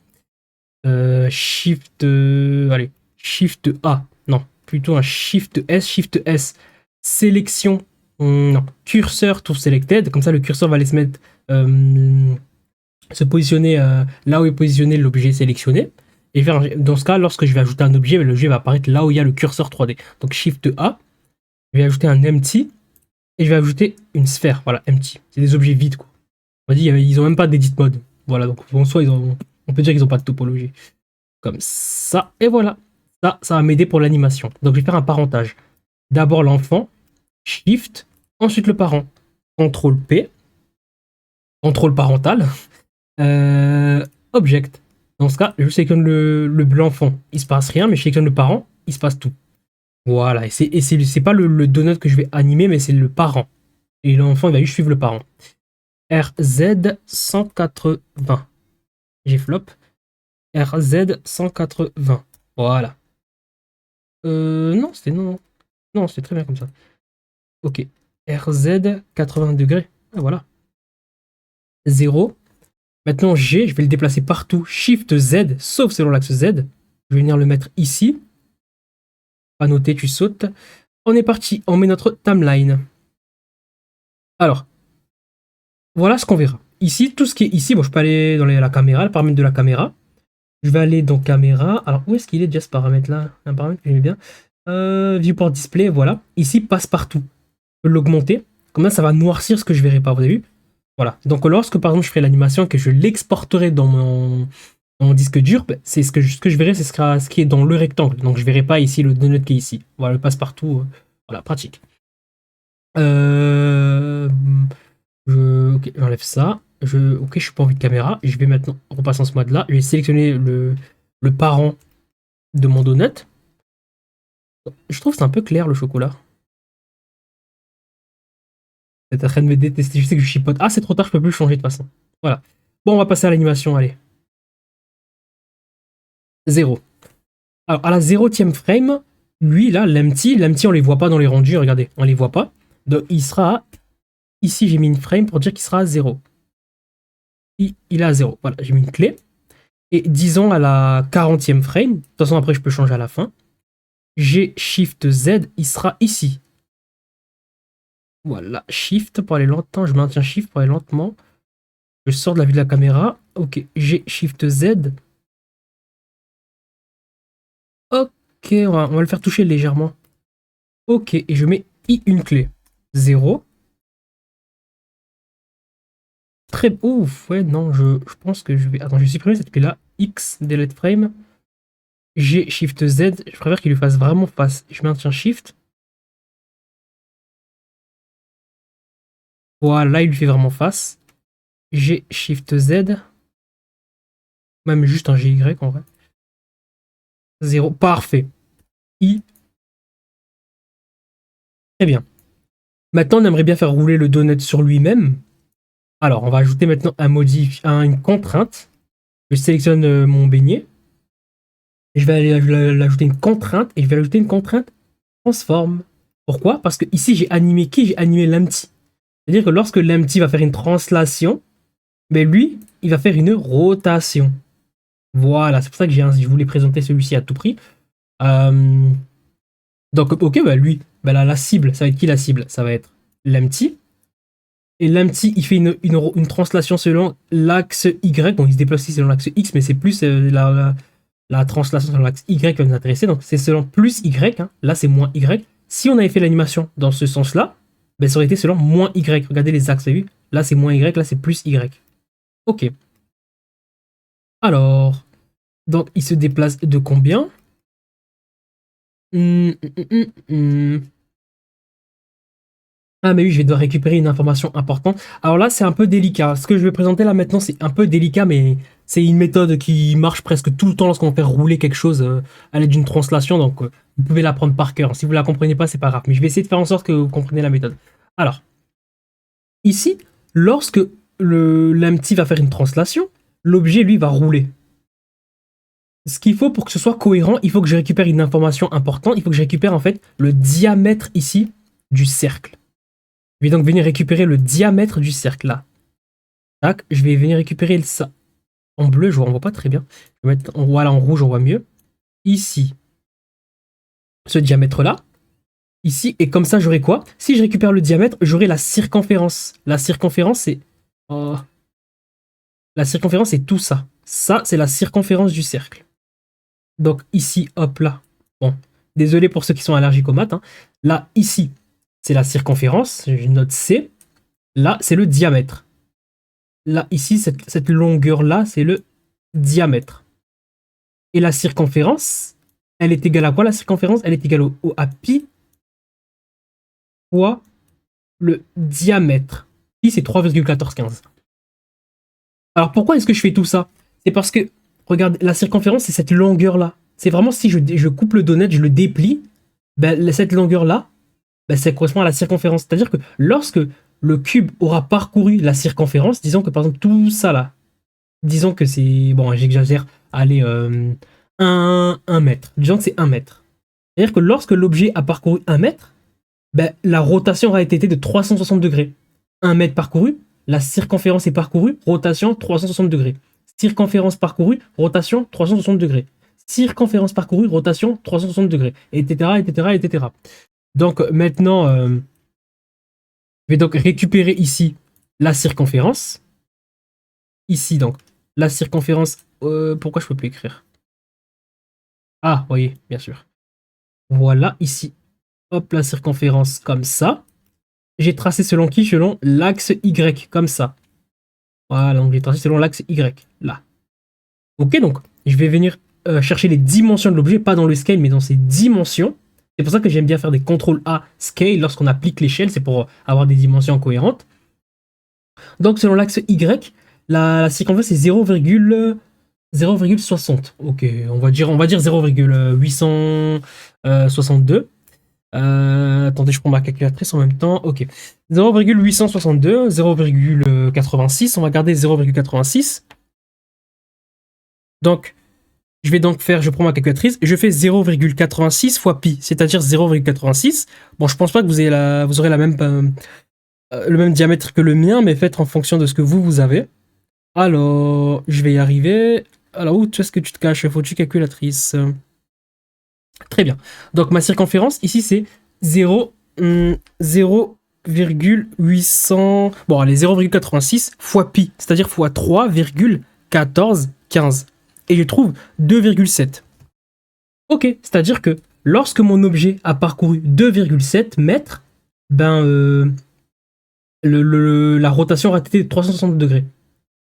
Shift, allez, Shift A. Non, plutôt un Shift S. Shift S. Sélection. Non, curseur to selected. Comme ça, le curseur va aller se mettre, se positionner là où est positionné l'objet sélectionné. Et faire, dans ce cas, lorsque je vais ajouter un objet, l'objet va apparaître là où il y a le curseur 3D. Donc Shift A. Je vais ajouter un empty. Et je vais ajouter une sphère. Voilà, empty. C'est des objets vides, quoi. On dit, ils ont même pas d'edit mode. Voilà, donc en soi, on peut dire qu'ils ont pas de topologie. Comme ça, et voilà. Ça va m'aider pour l'animation. Donc je vais faire un parentage. D'abord l'enfant, Shift, ensuite le parent. CTRL P, contrôle parental, Object. Dans ce cas, je sélectionne l'enfant, il se passe rien, mais je sélectionne le parent, il se passe tout. Voilà, et c'est pas le donut que je vais animer, mais c'est le parent. Et l'enfant, il va juste suivre le parent. RZ 180. J'ai flop. RZ 180. Voilà. Non, c'était non, non. Non, c'était très bien comme ça. Ok. RZ 80 degrés. Ah, voilà. 0. Maintenant, G, je vais le déplacer partout. Shift Z, sauf selon l'axe Z. Je vais venir le mettre ici. Pas noter, tu sautes. On est parti. On met notre timeline. Alors, voilà ce qu'on verra. Ici, tout ce qui est ici, bon, je peux aller dans la caméra, le paramètre de la caméra. Je vais aller dans caméra. Alors, où est-ce qu'il est déjà ce paramètre-là? Un paramètre que j'aime bien. Viewport display, voilà. Ici, passe partout. Je peux l'augmenter. Comme ça va noircir ce que je verrai pas. Vous avez vu? Voilà. Donc, lorsque par exemple je ferai l'animation et que je l'exporterai dans mon disque dur, bah, c'est ce que je verrai, c'est ce qui est dans le rectangle. Donc, je verrai pas ici le donut qui est ici. Voilà, le passe partout. Voilà, pratique. Euh, ok, j'enlève ça. Ok, je suis pas envie de caméra. Je vais maintenant repasser en ce mode-là. Je vais sélectionner le parent de mon donut. Je trouve que c'est un peu clair le chocolat. C'est en train de me détester. Je sais que je chipote. Ah, c'est trop tard, je peux plus le changer de toute façon. Voilà. Bon, on va passer à l'animation, allez. 0. Alors, à la 0e frame, lui, là, l'empty, on les voit pas dans les rendus, regardez, on les voit pas. Donc, il sera, ici, j'ai mis une frame pour dire qu'il sera à 0. Il est à 0. Voilà, j'ai mis une clé. Et disons à la 40e frame, de toute façon, après, je peux changer à la fin. J'ai Shift Z, il sera ici. Voilà, Shift pour aller lentement, je maintiens Shift pour aller lentement. Je sors de la vue de la caméra. Ok, j'ai Shift Z. Ok, on va le faire toucher légèrement. Ok, et je mets I une clé. 0. Très ouf, ouais, non, je pense que je vais. Attends, je vais supprimer cette clé-là. X, delete frame. G, Shift Z. Je préfère qu'il lui fasse vraiment face. Je maintiens Shift. Voilà, là, il lui fait vraiment face. G, Shift Z. Même juste un GY en vrai. 0. Parfait. I. Très bien. Maintenant, on aimerait bien faire rouler le donut sur lui-même. Alors, on va ajouter maintenant une contrainte. Je sélectionne mon beignet. Et je vais aller l'ajouter une contrainte. Et je vais ajouter une contrainte transform. Pourquoi? Parce que ici, j'ai animé qui? J'ai animé l'empty. C'est-à-dire que lorsque l'empty va faire une translation, mais lui, il va faire une rotation. Voilà, c'est pour ça que je voulais présenter celui-ci à tout prix. Donc, ok, bah lui, bah la cible, ça va être qui la cible? Ça va être l'empty. Et l'empty, il fait une translation selon l'axe Y. Donc, il se déplace ici selon l'axe X, mais c'est plus la translation selon l'axe Y qui va nous intéresser. Donc, c'est selon plus Y. Hein. Là, c'est moins Y. Si on avait fait l'animation dans ce sens-là, ben, ça aurait été selon moins Y. Regardez les axes, vous avez vu? Là, c'est moins Y, là, c'est plus Y. Ok. Alors, donc, il se déplace de combien? Ah mais oui, je vais devoir récupérer une information importante. Alors là, c'est un peu délicat. Ce que je vais présenter là maintenant, c'est un peu délicat, mais c'est une méthode qui marche presque tout le temps lorsqu'on fait rouler quelque chose à l'aide d'une translation. Donc, vous pouvez l'apprendre par cœur. Si vous la comprenez pas, c'est pas grave. Mais je vais essayer de faire en sorte que vous compreniez la méthode. Alors, ici, lorsque l'empty va faire une translation, l'objet, lui, va rouler. Ce qu'il faut pour que ce soit cohérent, il faut que je récupère une information importante. Il faut que je récupère en fait le diamètre ici du cercle. Je vais donc venir récupérer le diamètre du cercle là. Tac, je vais venir récupérer ça. En bleu, on voit pas très bien. Je vais mettre voilà, en rouge, on voit mieux. Ici, ce diamètre là. Ici, et comme ça, j'aurai quoi? Si je récupère le diamètre, j'aurai la circonférence. La circonférence, c'est. Oh. La circonférence, c'est tout ça. Ça, c'est la circonférence du cercle. Donc ici, hop là. Bon, désolé pour ceux qui sont allergiques aux maths. Hein. Là, ici, c'est la circonférence. Je note C. Là, c'est le diamètre. Là, ici, cette longueur-là, c'est le diamètre. Et la circonférence, elle est égale à quoi la circonférence? Elle est égale à pi fois le diamètre. Pi, c'est 3,1415. Alors pourquoi est-ce que je fais tout ça? C'est parce que, regarde, la circonférence, c'est cette longueur-là. C'est vraiment si je coupe le donut, je le déplie, ben, cette longueur-là, ben, ça correspond à la circonférence. C'est-à-dire que lorsque le cube aura parcouru la circonférence, disons que par exemple tout ça là, disons que c'est, bon, j'exagère, allez, 1 mètre. Disons que c'est 1 mètre. C'est-à-dire que lorsque l'objet a parcouru 1 mètre, ben, la rotation aura été de 360 degrés. 1 mètre parcouru, la circonférence est parcourue, rotation 360 degrés. Circonférence parcourue, rotation 360 degrés. Circonférence parcourue, rotation 360 degrés, etc., etc., etc. Donc maintenant, je vais donc récupérer ici la circonférence. Ici, donc, la circonférence... pourquoi je peux plus écrire? Ah, voyez, bien sûr. Voilà, ici. Hop, la circonférence comme ça. J'ai tracé selon qui? Selon l'axe Y, comme ça. Voilà, donc j'ai tracé selon l'axe Y, là. Ok, donc, je vais venir chercher les dimensions de l'objet, pas dans le scale, mais dans ses dimensions. C'est pour ça que j'aime bien faire des CTRL A scale lorsqu'on applique l'échelle, c'est pour avoir des dimensions cohérentes. Donc, selon l'axe Y, la circonférence est 0,60. Ok, on va dire 0,862. Attendez, je prends ma calculatrice en même temps. Ok. 0,862, 0,86. On va garder 0,86. Donc, Je vais donc faire, je prends ma calculatrice, je fais 0,86 fois pi, c'est-à-dire 0,86. Bon, je pense pas que vous aurez le même diamètre que le mien, mais faites en fonction de ce que vous avez. Alors, je vais y arriver. Alors, où est-ce que tu te caches? Faut-tu calculatrice? Très bien. Donc, ma circonférence, ici, c'est 0,800... Bon, allez, 0,86 fois pi, c'est-à-dire fois 3,1415. Et je trouve 2,7. Ok, c'est-à-dire que lorsque mon objet a parcouru 2,7 mètres, ben, la rotation aura été de 360 degrés.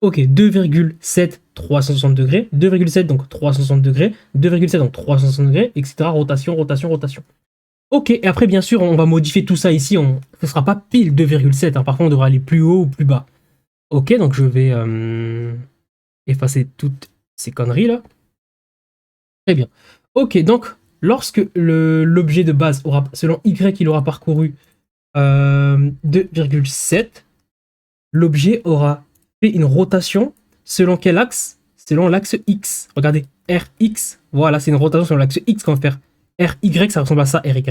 Ok, 2,7, 360 degrés, 2,7 donc 360 degrés, 2,7 donc 360 degrés, etc. Rotation, rotation, rotation. Ok, et après bien sûr on va modifier tout ça ici, ce ne sera pas pile 2,7, hein. Parfois on devra aller plus haut ou plus bas. Ok, donc je vais effacer toutes ces conneries là. Très bien. Ok, donc lorsque l'objet de base aura, selon Y, il aura parcouru 2,7, l'objet aura fait une rotation selon quel axe? Selon l'axe X. Regardez, RX, voilà, c'est une rotation selon l'axe X qu'on va faire. RY, ça ressemble à ça, RY.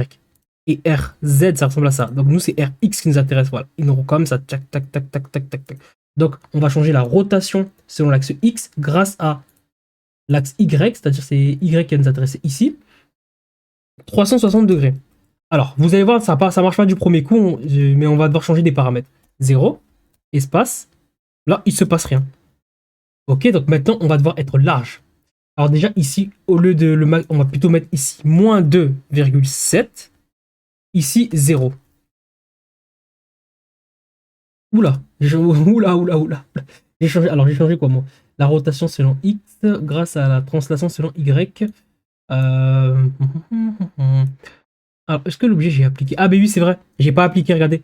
Et RZ, ça ressemble à ça. Donc nous, c'est RX qui nous intéresse, voilà. Une roue comme ça, tac, tac, tac, tac, tac, tac, tac. Donc on va changer la rotation selon l'axe X grâce à l'axe Y, c'est-à-dire c'est Y qui va nous intéresser ici. 360 degrés. Alors, vous allez voir, ça marche pas du premier coup, mais on va devoir changer des paramètres. 0, espace, là, il se passe rien. Ok, donc maintenant, on va devoir être large. Alors déjà, ici, au lieu de on va plutôt mettre ici moins 2,7, ici 0. Oula, oula. Alors, j'ai changé quoi, moi? La rotation selon X grâce à la translation selon Y. Alors, est-ce que l'objet j'ai appliqué? Ah, ben oui, c'est vrai, j'ai pas appliqué, regardez.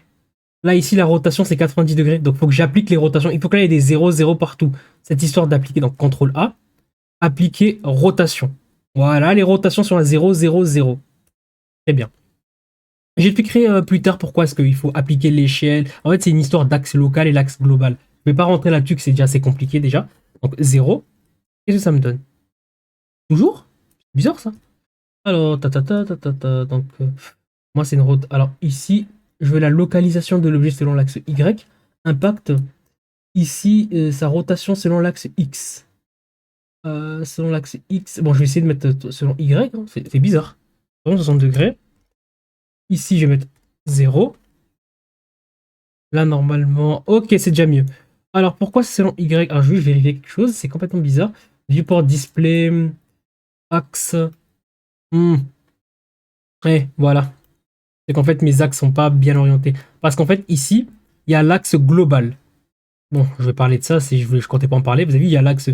Là, ici, la rotation, c'est 90 degrés. Donc, il faut que j'applique les rotations. Il faut que là, il y ait des 0, 0 partout. Cette histoire d'appliquer, donc CTRL A, appliquer rotation. Voilà, les rotations sont à 0, 0, 0. Très bien. J'expliquerai plus tard pourquoi est-ce qu'il faut appliquer l'échelle. En fait, c'est une histoire d'axe local et l'axe global. Je ne vais pas rentrer là-dessus, que c'est déjà assez compliqué déjà. Donc, 0. Qu'est-ce que ça me donne? Toujours? Bizarre, ça. Alors, donc, moi, c'est une route. Alors, ici, je veux la localisation de l'objet selon l'axe Y. Impact. Ici, sa rotation selon l'axe X. Selon l'axe X. Bon, je vais essayer de mettre selon Y. Hein. C'est bizarre. 60 degrés. Ici, je vais mettre 0. Là, normalement... Ok, c'est déjà mieux. Alors, pourquoi c'est selon Y? Alors, je vais vérifier quelque chose. C'est complètement bizarre. Viewport display. Axe. Voilà. C'est qu'en fait, mes axes sont pas bien orientés. Parce qu'en fait, ici, il y a l'axe global. Bon, je vais parler de ça, je comptais pas en parler. Vous avez vu, il y a l'axe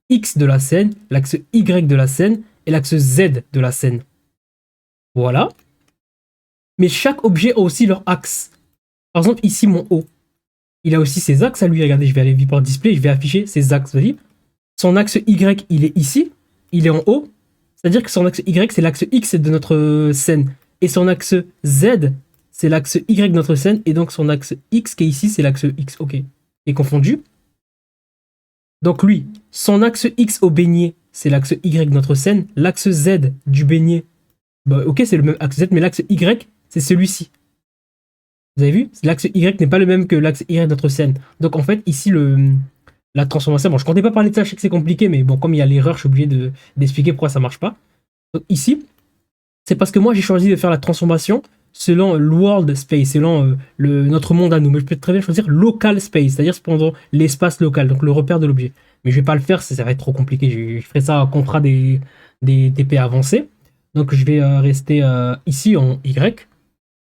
X de la scène, l'axe Y de la scène et l'axe Z de la scène. Voilà. Mais chaque objet a aussi leur axe. Par exemple, ici, mon haut. Il a aussi ses axes à lui. Regardez, je vais aller viewport display, je vais afficher ses axes. Vous voyez, son axe Y, il est ici. Il est en haut. C'est-à-dire que son axe Y, c'est l'axe X de notre scène. Et son axe Z, c'est l'axe Y de notre scène. Et donc, son axe X qui est ici, c'est l'axe X. Ok. Et confondu. Donc lui, son axe X au beignet, c'est l'axe Y de notre scène. L'axe Z du beignet, bah, ok, c'est le même axe Z, mais l'axe Y, c'est celui-ci. Vous avez vu? L'axe Y n'est pas le même que l'axe Y de notre scène. Donc en fait, ici, la transformation, bon, je ne comptais pas parler de ça, je sais que c'est compliqué, mais bon, comme il y a l'erreur, je suis obligé d'expliquer pourquoi ça ne marche pas. Donc ici, c'est parce que moi, j'ai choisi de faire la transformation selon le world space, selon notre monde à nous. Mais je peux très bien choisir local space, c'est-à-dire pendant l'espace local, donc le repère de l'objet. Mais je vais pas le faire, ça va être trop compliqué. Je ferai ça en contrat des TP avancés. Donc je vais rester ici en Y.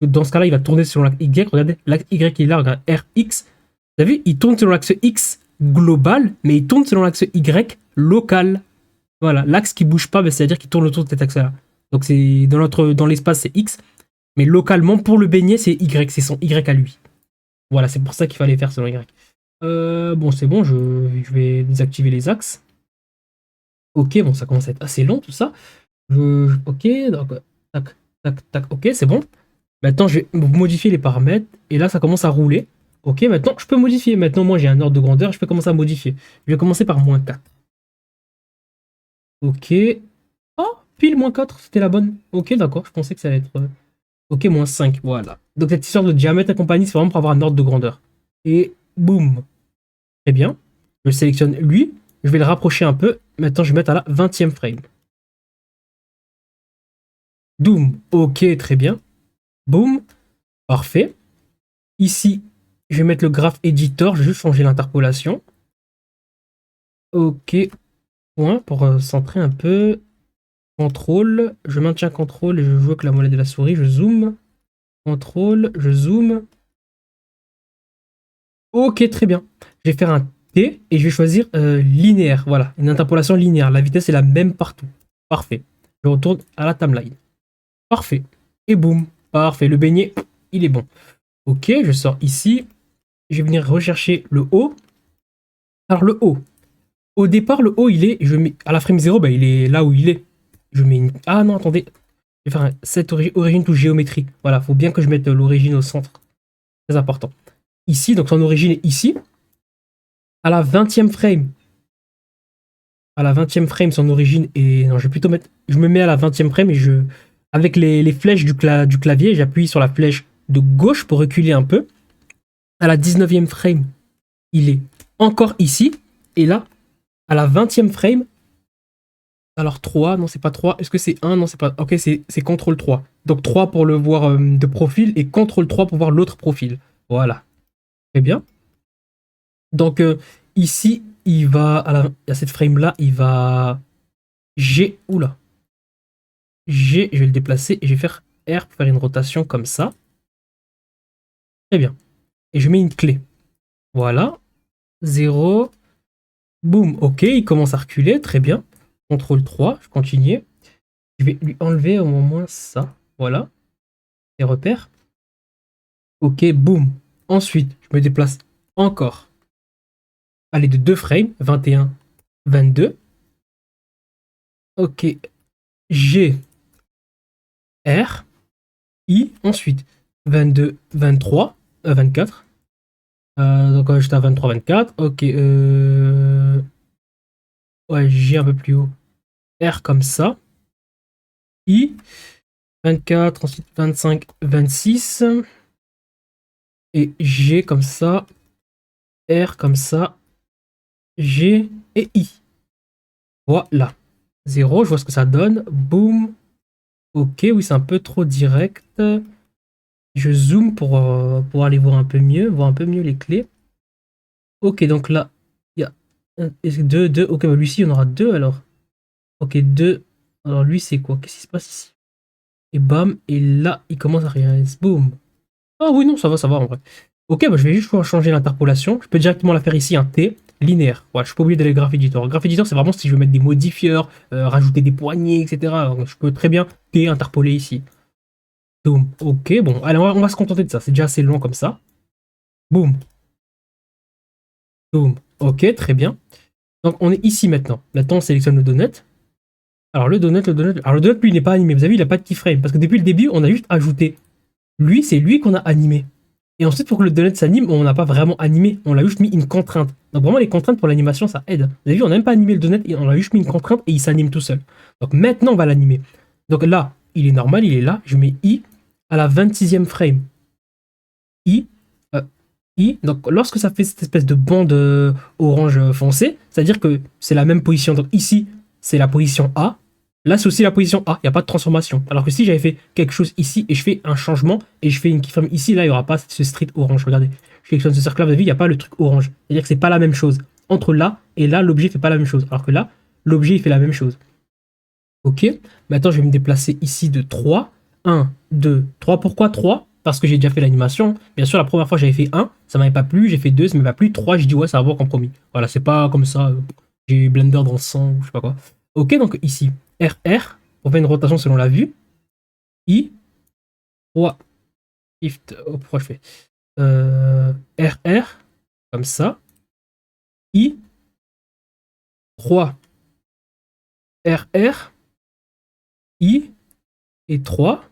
Dans ce cas-là, il va tourner selon l'axe Y. Regardez, l'axe Y il est là, regarde, RX. Vous avez vu, il tourne selon l'axe X global, mais il tourne selon l'axe Y local. Voilà, l'axe qui bouge pas, c'est-à-dire qu'il tourne autour de cet axe-là. Donc c'est dans l'espace c'est X, mais localement pour le beignet c'est Y, c'est son Y à lui. Voilà, c'est pour ça qu'il fallait faire selon Y. Bon, c'est bon, je vais désactiver les axes. Ok, bon, ça commence à être assez long tout ça. Ok, donc tac, tac, tac, ok, c'est bon. Maintenant, je vais modifier les paramètres et là, ça commence à rouler. Ok, maintenant, je peux modifier. Maintenant, moi, j'ai un ordre de grandeur, je peux commencer à modifier. Je vais commencer par -4. Ok. Oh, pile -4, c'était la bonne. Ok, d'accord, je pensais que ça allait être... Ok, -5, voilà. Donc cette histoire de diamètre et compagnie, c'est vraiment pour avoir un ordre de grandeur. Et boum. Très bien. Je sélectionne lui. Je vais le rapprocher un peu. Maintenant, je vais mettre à la 20e frame. Boum. Ok, très bien. Boum. Parfait. Ici, je vais mettre le graph editor. Je vais juste changer l'interpolation. Ok. Point pour centrer un peu. Contrôle. Je maintiens contrôle et je joue avec la molette de la souris. Je zoome. Contrôle. Je zoome. Ok, très bien. Je vais faire un T et je vais choisir linéaire. Voilà, une interpolation linéaire. La vitesse est la même partout. Parfait. Je retourne à la timeline. Parfait. Et boum. Parfait. Le beignet, il est bon. Ok, je sors ici. Je vais venir rechercher le haut. Alors, le haut. Au départ, le haut, il est. Je mets, à la frame 0, bah, il est là où il est. Je mets une. Ah non, attendez. Je vais faire un set origine to géométrie. Voilà, faut bien que je mette l'origine au centre. Très important. Ici, donc son origine est ici. À la 20e frame, son origine est. Non, je vais plutôt mettre. Je me mets à la 20e frame et je. Avec les flèches du clavier, j'appuie sur la flèche de gauche pour reculer un peu. À la 19e frame, il est encore ici. Et là, à la 20e frame, alors 3, non, c'est pas 3. Est-ce que c'est 1? Non, c'est pas. Ok, c'est CTRL 3. Donc 3 pour le voir de profil et CTRL 3 pour voir l'autre profil. Voilà. Très bien. Donc ici, il va. À cette frame-là, il va. G. Oula. G, je vais le déplacer et je vais faire R pour faire une rotation comme ça. Très bien. Et je mets une clé. Voilà. 0. Boum. Ok, il commence à reculer. Très bien. CTRL 3, je continue. Je vais lui enlever au moins ça. Voilà. Et repères. Ok, boum. Ensuite, je me déplace encore. Allez, de 2 frames. 21, 22. Ok. G, R, I. Ensuite, 22, 23, 24. Donc j'étais à 23, 24. Ok. Ouais, G un peu plus haut. R comme ça. I. 24, ensuite 25, 26. Et G comme ça. R comme ça. G et I. Voilà. 0, je vois ce que ça donne. Boum. Ok, oui, c'est un peu trop direct. Je zoome pour aller voir un peu mieux, les clés. Ok, donc là, il y a 2, 2. Ok, bah lui-ci, on aura 2 alors. Ok, 2. Alors lui, c'est quoi? Qu'est-ce qui se passe ici? Et bam, et là, il commence à rien. Boum. Ah oui, non, ça va en vrai. Ok, bah, je vais juste pouvoir changer l'interpolation. Je peux directement la faire ici, un T linéaire. Voilà, je suis pas obligé d'aller Graph Editor. Graph Editor, c'est vraiment si je veux mettre des modifieurs, rajouter des poignées, etc. Alors, je peux très bien T interpoler ici. Boum. Ok, bon, allez, on va se contenter de ça. C'est déjà assez long comme ça. Boum. Boum. Ok, très bien. Donc, on est ici maintenant. Maintenant, on sélectionne le donut. Alors, le donut. Alors, le donut, lui, il n'est pas animé. Vous avez vu, il n'a pas de keyframe. Parce que depuis le début, on a juste ajouté. Lui, c'est lui qu'on a animé. Et ensuite, pour que le donut s'anime, on n'a pas vraiment animé. On l'a juste mis une contrainte. Donc vraiment, les contraintes pour l'animation, ça aide. Vous avez vu, on n'a même pas animé le donut, et on a juste mis une contrainte et il s'anime tout seul. Donc maintenant, on va l'animer. Donc là, il est normal, il est là. Je mets I à la 26e frame. I. euh, I. Donc lorsque ça fait cette espèce de bande orange foncé, c'est-à-dire que c'est la même position. Donc ici, c'est la position A. Là, c'est aussi la position A. Il n'y a pas de transformation. Alors que si j'avais fait quelque chose ici et je fais un changement et je fais une keyframe ici, là, il n'y aura pas ce street orange. Regardez. Je sélectionne ce cercle-là, vous avez vu, il n'y a pas le truc orange. C'est-à-dire que c'est pas la même chose. Entre là et là, l'objet fait pas la même chose. Alors que là, l'objet, il fait la même chose. Ok. Maintenant, je vais me déplacer ici de 3. 1, 2, 3. Pourquoi 3? Parce que j'ai déjà fait l'animation. Bien sûr, la première fois, j'avais fait 1, ça m'avait pas plu. J'ai fait 2, ça m'avait pas plu. 3, j'ai dit ouais, ça va avoir compromis. Voilà, c'est pas comme ça. J'ai Blender dans le sang ou je sais pas quoi. Ok, donc ici, RR, pour faire une rotation selon la vue. I, 3, shift, oh, pourquoi je fais RR, comme ça. I, 3, RR, I, et 3,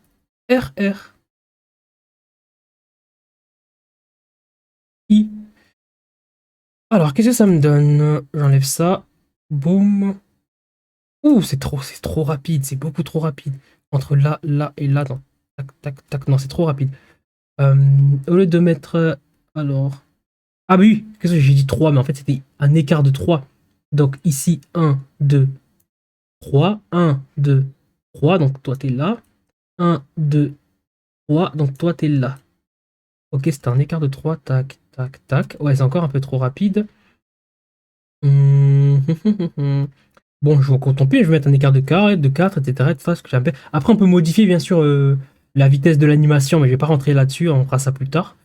RR, I. Alors, qu'est-ce que ça me donne? J'enlève ça. Boum. Ouh, c'est trop rapide, c'est beaucoup trop rapide. Entre là, là et là, non. Tac, tac, tac, non, c'est trop rapide. Au lieu de mettre, alors... Ah bah oui, qu'est-ce que j'ai dit 3, mais en fait c'était un écart de 3. Donc ici, 1, 2, 3, 1, 2, 3, donc toi t'es là. 1, 2, 3, donc toi t'es là. Ok, c'est un écart de 3, tac, tac, tac. Ouais, c'est encore un peu trop rapide. Hum, Bon, je vais contempler, je vais mettre un écart de 4, etc. De face que j'appelle. Après, on peut modifier bien sûr la vitesse de l'animation, mais je vais pas rentrer là-dessus, on fera ça plus tard.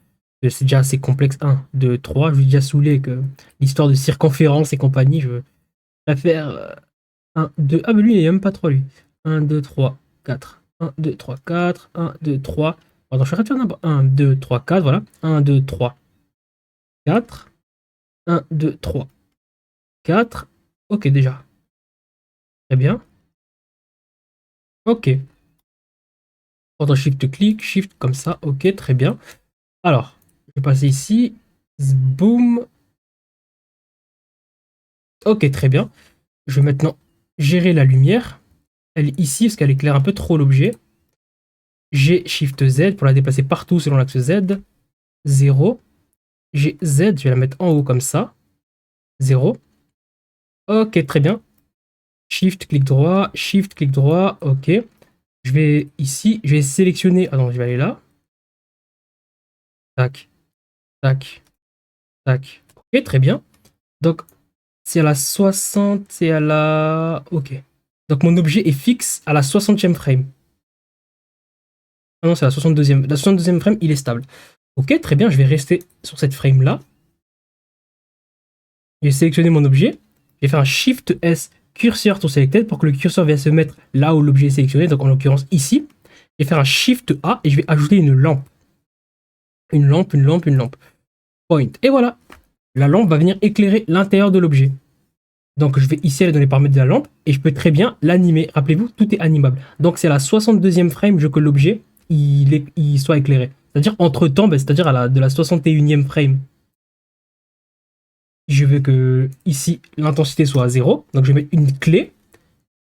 C'est déjà assez complexe. 1, 2, 3, je suis déjà saoulé que l'histoire de circonférence et compagnie, je préfère 1, 2. Ah, mais lui, il est même pas 3, lui. 1, 2, 3, 4. 1, 2, 3, 4. 1, 2, 3. Pardon, je suis en train de faire n'importe 1, 2, 3, 4, voilà. 1, 2, 3, 4. 1, 2, 3, 4. Ok, déjà. Très bien. Ok. Pendant Shift-clic, Shift comme ça. Ok, très bien. Alors, je vais passer ici. Boom. Ok, très bien. Je vais maintenant gérer la lumière. Elle est ici parce qu'elle éclaire un peu trop l'objet. J'ai Shift Z pour la déplacer partout selon l'axe Z. 0. J'ai Z, je vais la mettre en haut comme ça. 0. Ok, très bien. Shift, clic droit, Shift, clic droit. Ok. Je vais ici, je vais sélectionner. Ah non, je vais aller là. Tac, tac, tac. Ok, très bien. Donc, c'est à la 60, c'est à la... Ok. Donc, mon objet est fixe à la 60e frame. Ah non, c'est la 62e. La 62e frame, il est stable. Ok, très bien, je vais rester sur cette frame-là. Je vais sélectionner mon objet. Je vais faire un Shift S curseur to selected pour que le curseur vienne se mettre là où l'objet est sélectionné, donc en l'occurrence ici. Je vais faire un Shift A et je vais ajouter une lampe. Une lampe, une lampe, une lampe. Point. Et voilà. La lampe va venir éclairer l'intérieur de l'objet. Donc je vais ici aller dans les paramètres de la lampe et je peux très bien l'animer. Rappelez-vous, tout est animable. Donc c'est à la 62e frame que l'objet il soit éclairé. C'est-à-dire entre temps, c'est-à-dire de la 61e frame. Je veux que ici l'intensité soit à 0. Donc je vais mettre une clé.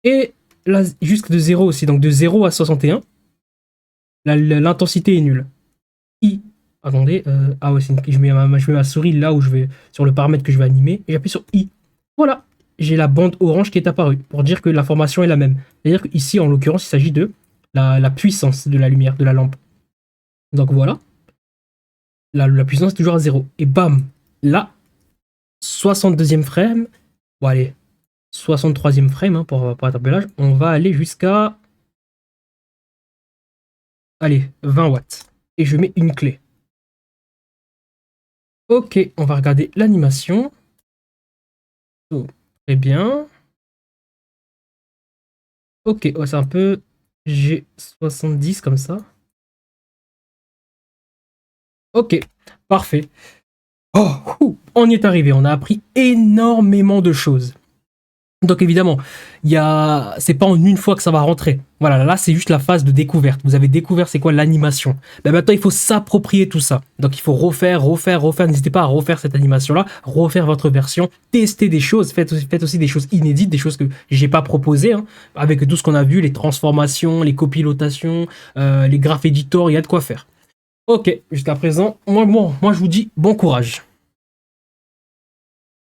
Et là, jusque de 0 aussi. Donc de 0 à 61, l'intensité est nulle. I. Attendez. Ah ouais, je mets ma souris là où je vais, sur le paramètre que je vais animer. Et j'appuie sur I. Voilà. J'ai la bande orange qui est apparue pour dire que l'information est la même. C'est-à-dire qu'ici, en l'occurrence, il s'agit de la puissance de la lumière, de la lampe. Donc voilà. La puissance est toujours à 0. Et bam. Là, 62e frame. Bon, allez. 63e frame, hein, pour être l'âge. On va aller jusqu'à... Allez, 20 watts. Et je mets une clé. Ok, on va regarder l'animation. Oh, très bien. Ok, ouais, c'est un peu G70 comme ça. Ok, parfait. Oh, on y est arrivé, on a appris énormément de choses. Donc évidemment, c'est pas en une fois que ça va rentrer. Voilà, là c'est juste la phase de découverte. Vous avez découvert c'est quoi l'animation. Ben maintenant il faut s'approprier tout ça. Donc il faut refaire. N'hésitez pas à refaire cette animation-là, refaire votre version, tester des choses, faites aussi des choses inédites, des choses que j'ai pas proposées, hein, avec tout ce qu'on a vu, les transformations, les copilotations, les graphes éditeurs, il y a de quoi faire. Ok, jusqu'à présent, moi je vous dis bon courage.